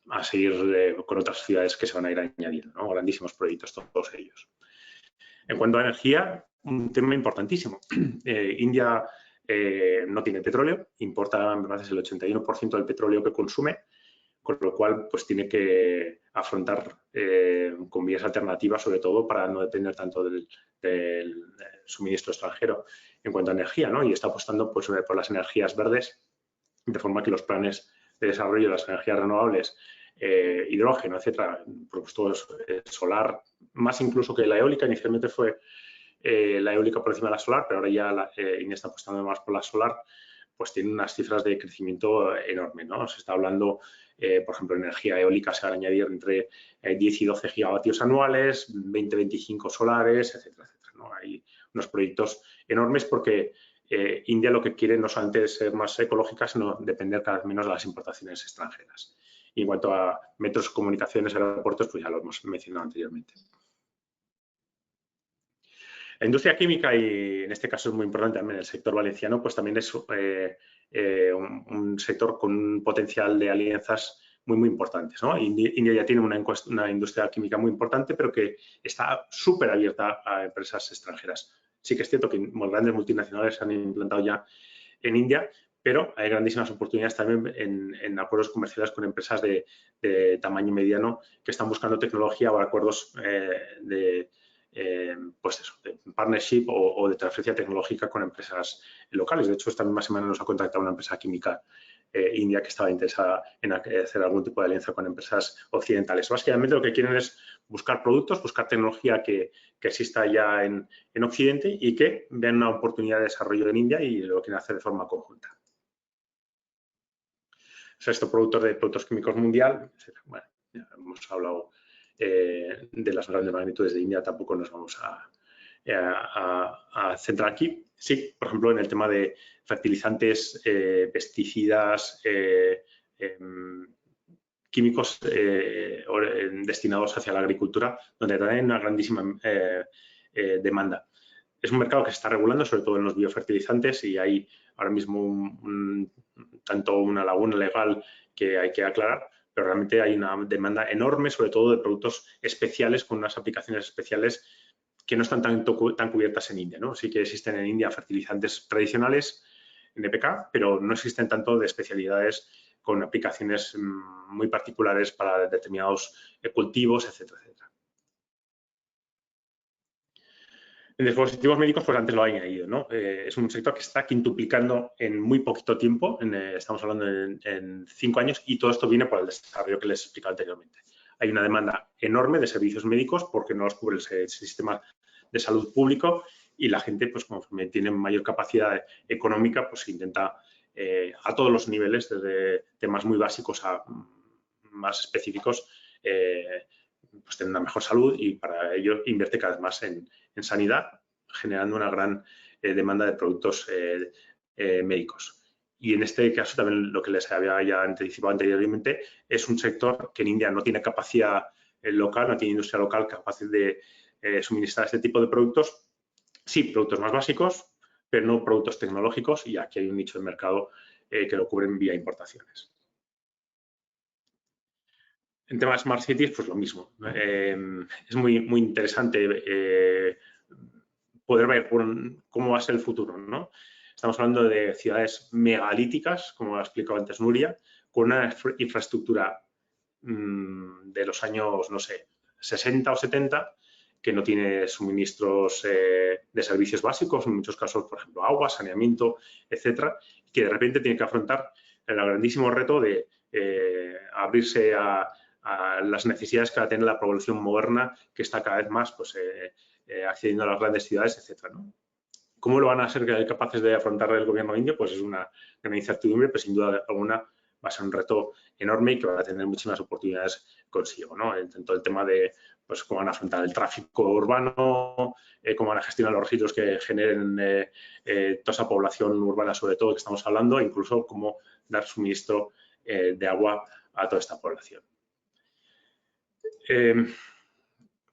a seguir con otras ciudades que se van a ir añadiendo, ¿no? Grandísimos proyectos todos ellos. En cuanto a energía, un tema importantísimo. India no tiene petróleo, importa, me parece, el 81% del petróleo que consume, con lo cual pues tiene que afrontar con vías alternativas, sobre todo para no depender tanto del suministro extranjero en cuanto a energía, ¿no? Y está apostando pues, por las energías verdes, de forma que los planes de desarrollo de las energías renovables, hidrógeno, etcétera, pues todo solar, más incluso que la eólica. Inicialmente fue la eólica por encima de la solar, pero ahora ya India está apostando más por la solar, pues tiene unas cifras de crecimiento enorme, ¿no? Se está hablando, por ejemplo, energía eólica se va a añadir entre 10 y 12 gigavatios anuales, 20-25 solares, etcétera, etcétera, ¿no? Hay unos proyectos enormes porque India lo que quiere no solamente es ser más ecológica, sino depender cada vez menos de las importaciones extranjeras. Y en cuanto a metros, comunicaciones, aeropuertos, pues ya lo hemos mencionado anteriormente. La industria química, y en este caso es muy importante también el sector valenciano, pues también es un sector con un potencial de alianzas muy importantes, ¿no? India ya tiene una industria química muy importante, pero que está súper abierta a empresas extranjeras. Sí que es cierto que grandes multinacionales se han implantado ya en India, pero hay grandísimas oportunidades también en acuerdos comerciales con empresas de tamaño mediano que están buscando tecnología o acuerdos pues eso, de partnership o de transferencia tecnológica con empresas locales. De hecho, esta misma semana nos ha contactado una empresa química india que estaba interesada en hacer algún tipo de alianza con empresas occidentales. Básicamente lo que quieren es buscar productos, buscar tecnología que exista ya en Occidente y que vean una oportunidad de desarrollo en India y lo quieren hacer de forma conjunta. Sexto productor de productos químicos mundial, etc. Bueno, ya hemos hablado de las grandes magnitudes de India, tampoco nos vamos a centrar aquí. Sí, por ejemplo, en el tema de fertilizantes, pesticidas, químicos destinados hacia la agricultura, donde también hay una grandísima demanda. Es un mercado que se está regulando, sobre todo en los biofertilizantes, y hay ahora mismo tanto una laguna legal que hay que aclarar, pero realmente hay una demanda enorme, sobre todo de productos especiales con unas aplicaciones especiales que no están tan cubiertas en India, ¿no? Sí que existen en India fertilizantes tradicionales, NPK, pero no existen tanto de especialidades con aplicaciones muy particulares para determinados cultivos, etcétera, etcétera. En dispositivos médicos, pues antes lo he añadido, ¿no? Es un sector que está quintuplicando en muy poquito tiempo, estamos hablando en 5 años, y todo esto viene por el desarrollo que les he explicado anteriormente. Hay una demanda enorme de servicios médicos porque no los cubre el sistema de salud público y la gente, pues conforme tiene mayor capacidad económica, pues intenta a todos los niveles, desde temas muy básicos a más específicos, pues tener una mejor salud, y para ello invierte cada vez más en sanidad, generando una gran demanda de productos médicos. Y en este caso también lo que les había ya anticipado anteriormente es un sector que en India no tiene capacidad local, no tiene industria local capaz de suministrar este tipo de productos. Sí, productos más básicos, pero no productos tecnológicos, y aquí hay un nicho de mercado que lo cubren vía importaciones. En temas Smart Cities, pues lo mismo. Es muy interesante poder ver cómo va a ser el futuro, ¿no? Estamos hablando de ciudades megalíticas, como ha explicado antes Nuria, con una infraestructura de los años, no sé, 60 o 70, que no tiene suministros de servicios básicos, en muchos casos, por ejemplo, agua, saneamiento, etcétera, y que de repente tiene que afrontar el grandísimo reto de abrirse a las necesidades que va a tener la población moderna, que está cada vez más pues, accediendo a las grandes ciudades, etcétera, ¿no? ¿Cómo lo van a ser capaces de afrontar el gobierno indio? Pues es una gran incertidumbre, pero sin duda alguna va a ser un reto enorme y que va a tener muchísimas oportunidades consigo, ¿no? Tanto el tema de pues, cómo van a afrontar el tráfico urbano, cómo van a gestionar los residuos que generen toda esa población urbana, sobre todo, que estamos hablando, incluso cómo dar suministro de agua a toda esta población.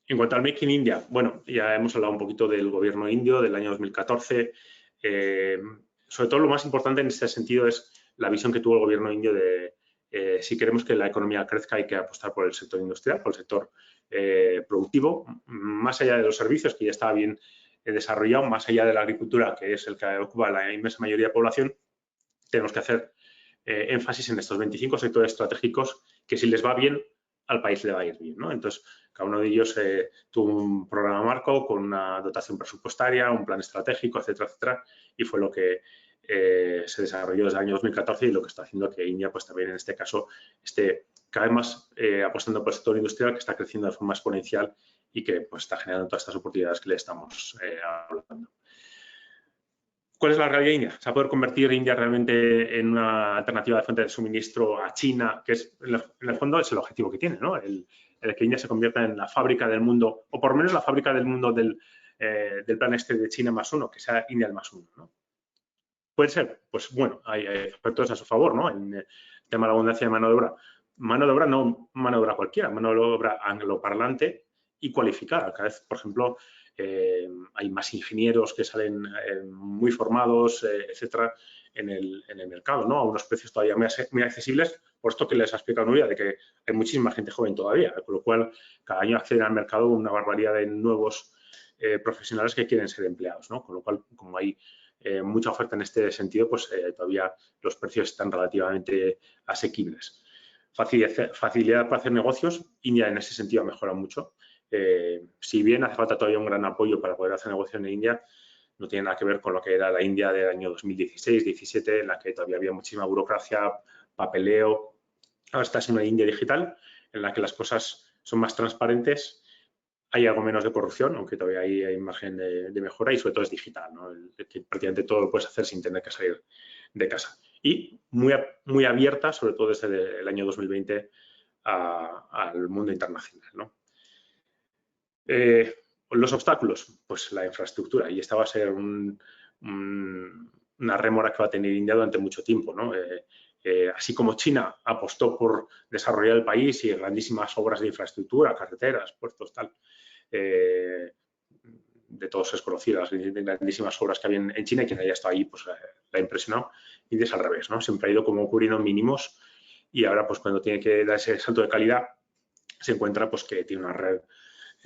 En cuanto al Make in India, bueno, ya hemos hablado un poquito del gobierno indio del año 2014. Sobre todo lo más importante en este sentido es la visión que tuvo el gobierno indio de si queremos que la economía crezca hay que apostar por el sector industrial, por el sector productivo, más allá de los servicios, que ya está bien desarrollado, más allá de la agricultura, que es el que ocupa la inmensa mayoría de la población. Tenemos que hacer énfasis en estos 25 sectores estratégicos que, si les va bien, al país le va a ir bien, ¿no? Entonces, cada uno de ellos tuvo un programa marco con una dotación presupuestaria, un plan estratégico, etcétera, etcétera, y fue lo que se desarrolló desde el año 2014 y lo que está haciendo que India, pues también en este caso, esté cada vez más apostando por el sector industrial, que está creciendo de forma exponencial y que pues está generando todas estas oportunidades que le estamos hablando. ¿Cuál es la realidad de India? ¿Se va a poder convertir India realmente en una alternativa de fuente de suministro a China, que es, en el fondo es el objetivo que tiene, ¿no? El que India se convierta en la fábrica del mundo, o por lo menos la fábrica del mundo del plan este de China +1, que sea India el +1, ¿no? Puede ser, pues bueno, hay factores a su favor, ¿no? En el tema de la abundancia de mano de obra. Mano de obra no mano de obra cualquiera, mano de obra angloparlante y cualificada. Cada vez, por ejemplo, hay más ingenieros que salen muy formados, etcétera, en el mercado, ¿no? A unos precios todavía muy accesibles, por esto que les ha explicado Nuria, de que hay muchísima gente joven todavía, con lo cual cada año acceden al mercado una barbaridad de nuevos profesionales que quieren ser empleados, ¿no? Con lo cual, como hay mucha oferta en este sentido, pues todavía los precios están relativamente asequibles. Facilidad para hacer negocios, India en ese sentido ha mejorado mucho. Si bien hace falta todavía un gran apoyo para poder hacer negocio en India, no tiene nada que ver con lo que era la India del año 2016-17, en la que todavía había muchísima burocracia, papeleo. Ahora está en una India digital, en la que las cosas son más transparentes, hay algo menos de corrupción, aunque todavía hay margen de mejora, y sobre todo es digital, ¿no? Que prácticamente todo lo puedes hacer sin tener que salir de casa. Y muy abierta, sobre todo desde el año 2020, al mundo internacional, ¿no? Los obstáculos, pues la infraestructura, y esta va a ser una rémora que va a tener India durante mucho tiempo, ¿no? Así como China apostó por desarrollar el país y grandísimas obras de infraestructura, carreteras, puertos, tal, de todos es conocido, las grandísimas obras que había en China, y quien haya estado ahí pues la ha impresionado. India es al revés, ¿no? Siempre ha ido como cubriendo mínimos, y ahora pues cuando tiene que dar ese salto de calidad se encuentra pues que tiene una red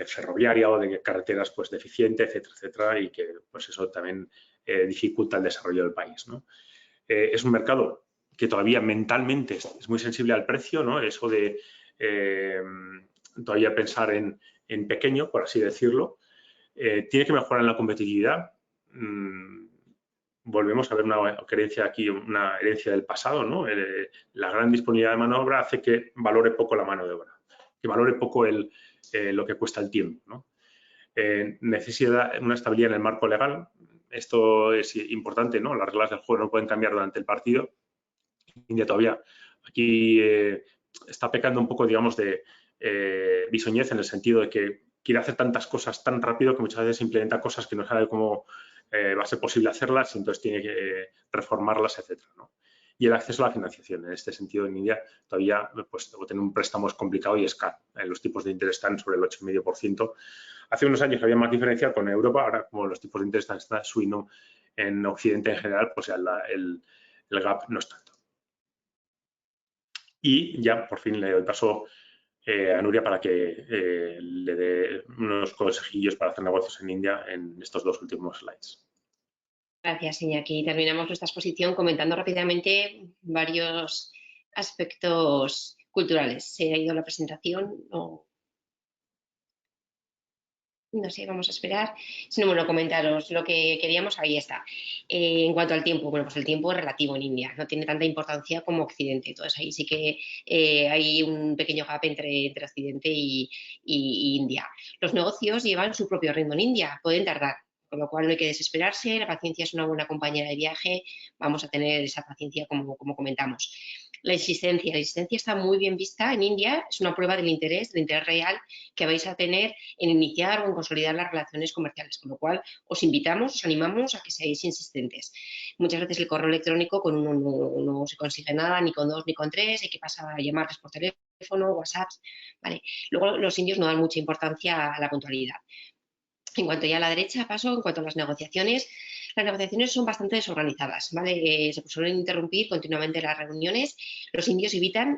ferroviaria o de carreteras pues deficiente, etcétera, etcétera, y que pues eso también dificulta el desarrollo del país, ¿no? Es un mercado que todavía mentalmente es muy sensible al precio, ¿no? Eso de todavía pensar en pequeño, por así decirlo. Tiene que mejorar en la competitividad. Volvemos a ver una herencia aquí, una herencia del pasado, ¿no? La gran disponibilidad de mano de obra hace que valore poco la mano de obra, que valore poco lo que cuesta el tiempo, ¿no? Necesita una estabilidad en el marco legal. Esto es importante, ¿no? Las reglas del juego no pueden cambiar durante el partido. India todavía aquí está pecando un poco, digamos, de bisoñez, en el sentido de que quiere hacer tantas cosas tan rápido que muchas veces implementa cosas que no sabe cómo va a ser posible hacerlas, y entonces tiene que reformarlas, etcétera, ¿no? Y el acceso a la financiación. En este sentido, en India todavía pues, tener un préstamo es complicado y es caro. Los tipos de interés están sobre el 8,5%. Hace unos años había más diferencia con Europa, ahora como los tipos de interés están subiendo en Occidente en general, pues ya el gap no es tanto. Y ya por fin le doy paso a Nuria para que le dé unos consejillos para hacer negocios en India en estos dos últimos slides. Gracias, Iñaki. Terminamos nuestra exposición comentando rápidamente varios aspectos culturales. ¿Se ha ido la presentación? No sé, vamos a esperar. Si no, bueno, comentaros lo que queríamos, ahí está. En cuanto al tiempo, bueno, pues el tiempo es relativo en India, no tiene tanta importancia como Occidente. Entonces ahí sí que hay un pequeño gap entre Occidente y India. Los negocios llevan su propio ritmo en India, pueden tardar, con lo cual no hay que desesperarse, la paciencia es una buena compañera de viaje, vamos a tener esa paciencia como comentamos. La insistencia está muy bien vista en India, es una prueba del interés real que vais a tener en iniciar o en consolidar las relaciones comerciales, con lo cual os invitamos, os animamos a que seáis insistentes. Muchas veces el correo electrónico con uno no se consigue nada, ni con dos ni con tres, hay que pasar a llamarles por teléfono, WhatsApp, ¿vale? Luego los indios no dan mucha importancia a la puntualidad. En cuanto ya a la derecha paso, en cuanto a las negociaciones Las negociaciones son bastante desorganizadas, ¿vale? Se suelen interrumpir continuamente las reuniones. Los indios evitan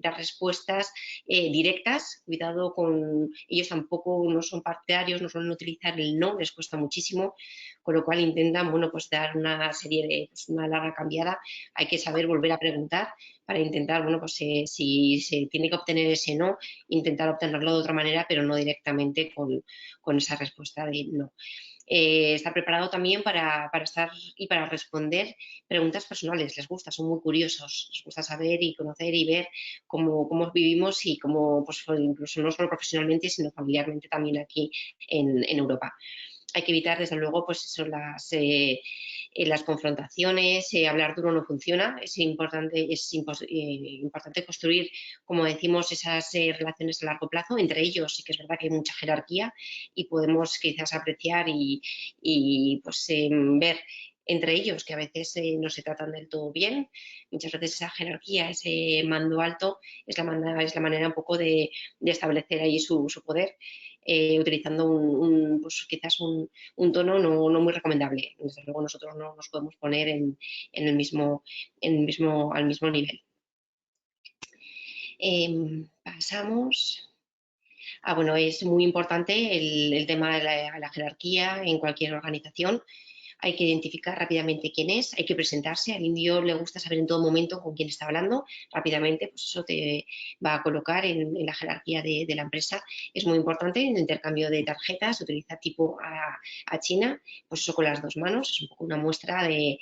dar respuestas directas. Cuidado con ellos, tampoco no son partidarios, no suelen utilizar el no, les cuesta muchísimo, con lo cual intentan, bueno, pues dar una serie de, pues una larga cambiada. Hay que saber volver a preguntar para intentar, bueno, pues si se tiene que obtener ese no, intentar obtenerlo de otra manera, pero no directamente con esa respuesta de no. Estar preparado también para estar y para responder preguntas personales. Les gusta, son muy curiosos, les gusta saber y conocer y ver cómo vivimos y cómo, pues, incluso no solo profesionalmente, sino familiarmente también aquí en Europa. Hay que evitar, desde luego, pues eso, las confrontaciones, hablar duro no funciona. Es importante construir, como decimos, esas relaciones a largo plazo. Entre ellos sí que es verdad que hay mucha jerarquía y podemos quizás apreciar y pues ver entre ellos que a veces no se tratan del todo bien. Muchas veces esa jerarquía, ese mando alto, es la manera un poco de establecer ahí su poder. Utilizando pues quizás un tono no muy recomendable. Desde luego nosotros no nos podemos poner al mismo nivel. Pasamos. Bueno, es muy importante el tema de la jerarquía en cualquier organización. Hay que identificar rápidamente quién es, hay que presentarse. Al indio le gusta saber en todo momento con quién está hablando. Rápidamente, pues eso te va a colocar en la jerarquía de la empresa. Es muy importante el intercambio de tarjetas, utiliza tipo a China, pues eso con las dos manos, es un poco una muestra de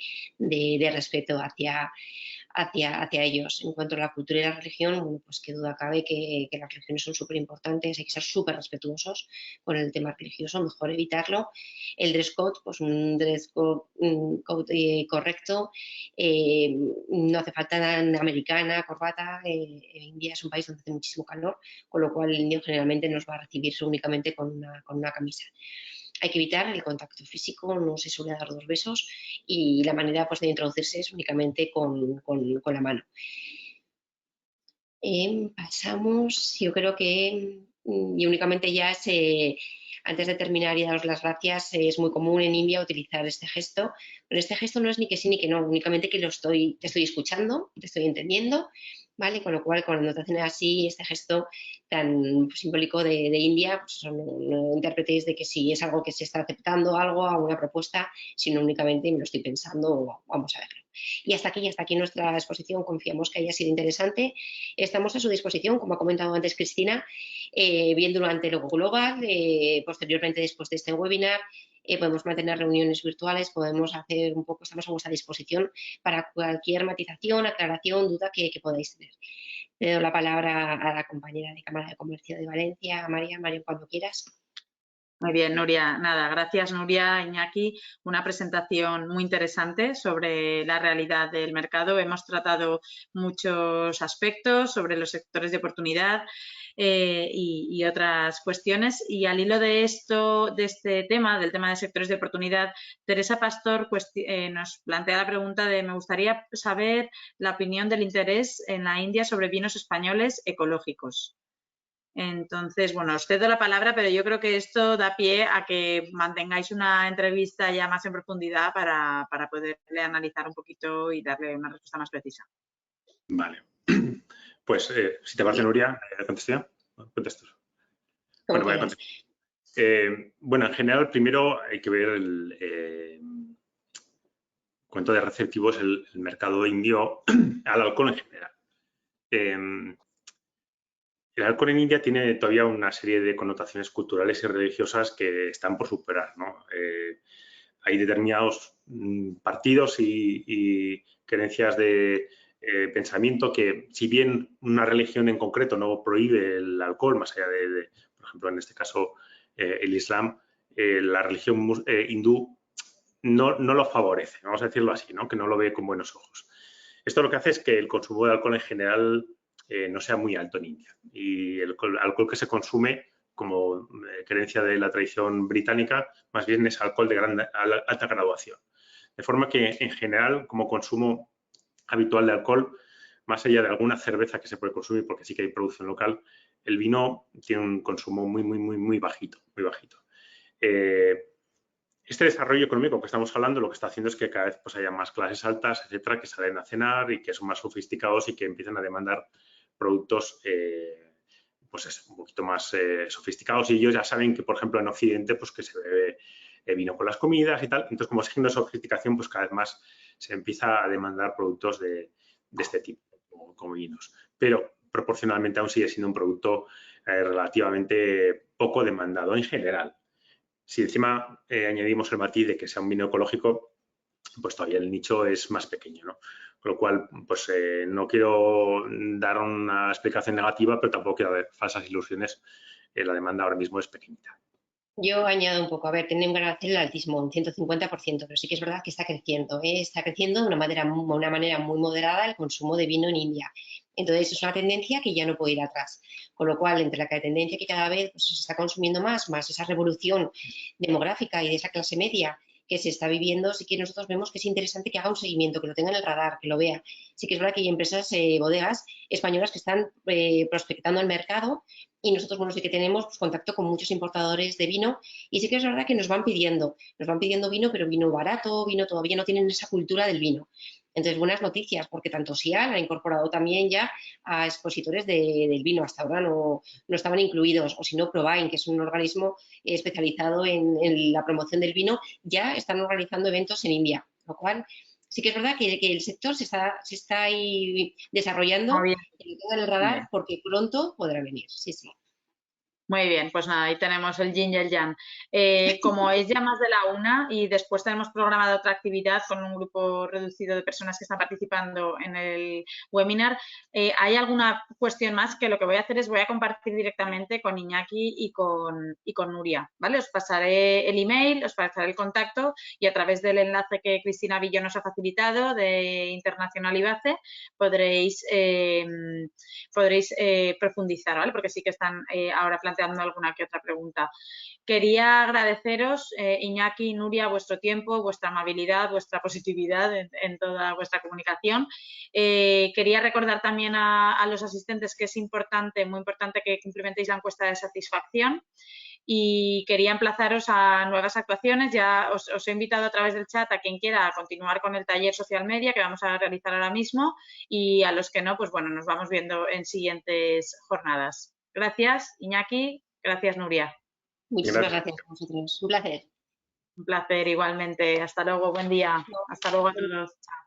respeto hacia ellos. En cuanto a la cultura y la religión, bueno, pues qué duda cabe que las religiones son súper importantes, hay que ser súper respetuosos con el tema religioso, mejor evitarlo. El dress code, pues un dress code correcto, no hace falta nada americana, corbata. India es un país donde hace muchísimo calor, con lo cual el indio generalmente nos va a recibir únicamente con una camisa. Hay que evitar el contacto físico, no se suele dar 2 besos y la manera, pues, de introducirse es únicamente con la mano. Pasamos, yo creo que y únicamente ya antes de terminar y daros las gracias, es muy común en India utilizar este gesto, pero este gesto no es ni que sí ni que no, únicamente que te estoy escuchando, te estoy entendiendo, ¿vale? Con lo cual, cuando te hacen así este gesto tan simbólico de India, pues no interpretéis de que si es algo que se está aceptando algo, alguna propuesta, sino únicamente me lo estoy pensando, vamos a verlo. Y hasta aquí nuestra exposición, confiamos que haya sido interesante. Estamos a su disposición, como ha comentado antes Cristina, bien durante el Global, posteriormente después de este webinar, podemos mantener reuniones virtuales, estamos a vuestra disposición para cualquier matización, aclaración, duda que podáis tener. Le doy la palabra a la compañera de Cámara de Comercio de Valencia, María, cuando quieras. Muy bien, Nuria. Nada, gracias, Nuria, Iñaki. Una presentación muy interesante sobre la realidad del mercado. Hemos tratado muchos aspectos sobre los sectores de oportunidad y otras cuestiones. Y al hilo de este tema, del tema de sectores de oportunidad, Teresa Pastor nos plantea la pregunta de: me gustaría saber la opinión del interés en la India sobre vinos españoles ecológicos. Entonces, bueno, os cedo la palabra, pero yo creo que esto da pie a que mantengáis una entrevista ya más en profundidad para poderle analizar un poquito y darle una respuesta más precisa. Vale. Pues, si te parece, Nuria, ¿contesto? Contesto. Bueno, voy a contestar. Bueno, en general, primero hay que ver cuánto de receptivo es el mercado indio al alcohol en general. El alcohol en India tiene todavía una serie de connotaciones culturales y religiosas que están por superar, ¿no? Hay determinados partidos y creencias de pensamiento que, si bien una religión en concreto no prohíbe el alcohol, más allá de por ejemplo, en este caso, el Islam, la religión hindú no lo favorece, vamos a decirlo así, ¿no? Que no lo ve con buenos ojos. Esto lo que hace es que el consumo de alcohol en general no sea muy alto en India. Y el alcohol que se consume, como creencia de la tradición británica, más bien es alcohol de alta graduación. De forma que, en general, como consumo habitual de alcohol, más allá de alguna cerveza que se puede consumir, porque sí que hay producción local, el vino tiene un consumo muy bajito, muy bajito. Este desarrollo económico que estamos hablando lo que está haciendo es que cada vez pues, haya más clases altas, etcétera, que salen a cenar y que son más sofisticados y que empiezan a demandar productos pues un poquito más sofisticados, y ellos ya saben que, por ejemplo, en Occidente, pues que se bebe vino con las comidas y tal. Entonces, como signo de sofisticación, pues cada vez más se empieza a demandar productos de este tipo, como vinos. Pero proporcionalmente aún sigue siendo un producto relativamente poco demandado en general. Si encima añadimos el matiz de que sea un vino ecológico, pues todavía el nicho es más pequeño, ¿no? Con lo cual, pues no quiero dar una explicación negativa, pero tampoco quiero dar falsas ilusiones. La demanda ahora mismo es pequeñita. Yo añado un poco, a ver, tiene un arancel altísimo, un 150%, pero sí que es verdad que está creciendo. Está creciendo de una manera muy moderada el consumo de vino en India. Entonces, es una tendencia que ya no puede ir atrás. Con lo cual, entre la tendencia que cada vez pues, se está consumiendo más esa revolución demográfica y de esa clase media que se está viviendo, sí que nosotros vemos que es interesante que haga un seguimiento, que lo tenga en el radar, que lo vea. Sí que es verdad que hay empresas, bodegas españolas que están prospectando el mercado, y nosotros, bueno, sí que tenemos pues, contacto con muchos importadores de vino, y sí que es verdad que nos van pidiendo vino, pero vino barato, vino, todavía no tienen esa cultura del vino. Entonces, buenas noticias, porque tanto SIAL ha incorporado también ya a expositores del vino. Hasta ahora no estaban incluidos, o si no, Provain, que es un organismo especializado en la promoción del vino, ya están organizando eventos en India, lo cual sí que es verdad que el sector se está ahí desarrollando, Muy bien. y lo tenga en el radar porque pronto podrá venir. Sí, sí. Muy bien, pues nada, ahí tenemos el yin y el yang. Como es ya más de la 1 y después tenemos programada otra actividad con un grupo reducido de personas que están participando en el webinar, ¿hay alguna cuestión más? Que lo que voy a hacer es voy a compartir directamente con Iñaki y con Nuria, ¿vale? Os pasaré el email, os pasaré el contacto, y a través del enlace que Cristina Villo nos ha facilitado de Internacional IBACE podréis profundizar, ¿vale? Porque sí que están ahora planteando alguna que otra pregunta. Quería agradeceros, Iñaki y Nuria, vuestro tiempo, vuestra amabilidad, vuestra positividad en toda vuestra comunicación. Quería recordar también a los asistentes que es importante, muy importante, que implementéis la encuesta de satisfacción, y quería emplazaros a nuevas actuaciones. Ya os he invitado a través del chat a quien quiera a continuar con el taller social media que vamos a realizar ahora mismo, y a los que no, pues bueno, nos vamos viendo en siguientes jornadas. Gracias, Iñaki. Gracias, Nuria. Muchísimas gracias a vosotros. Un placer. Un placer igualmente. Hasta luego. Buen día. Hasta luego a todos. Chao.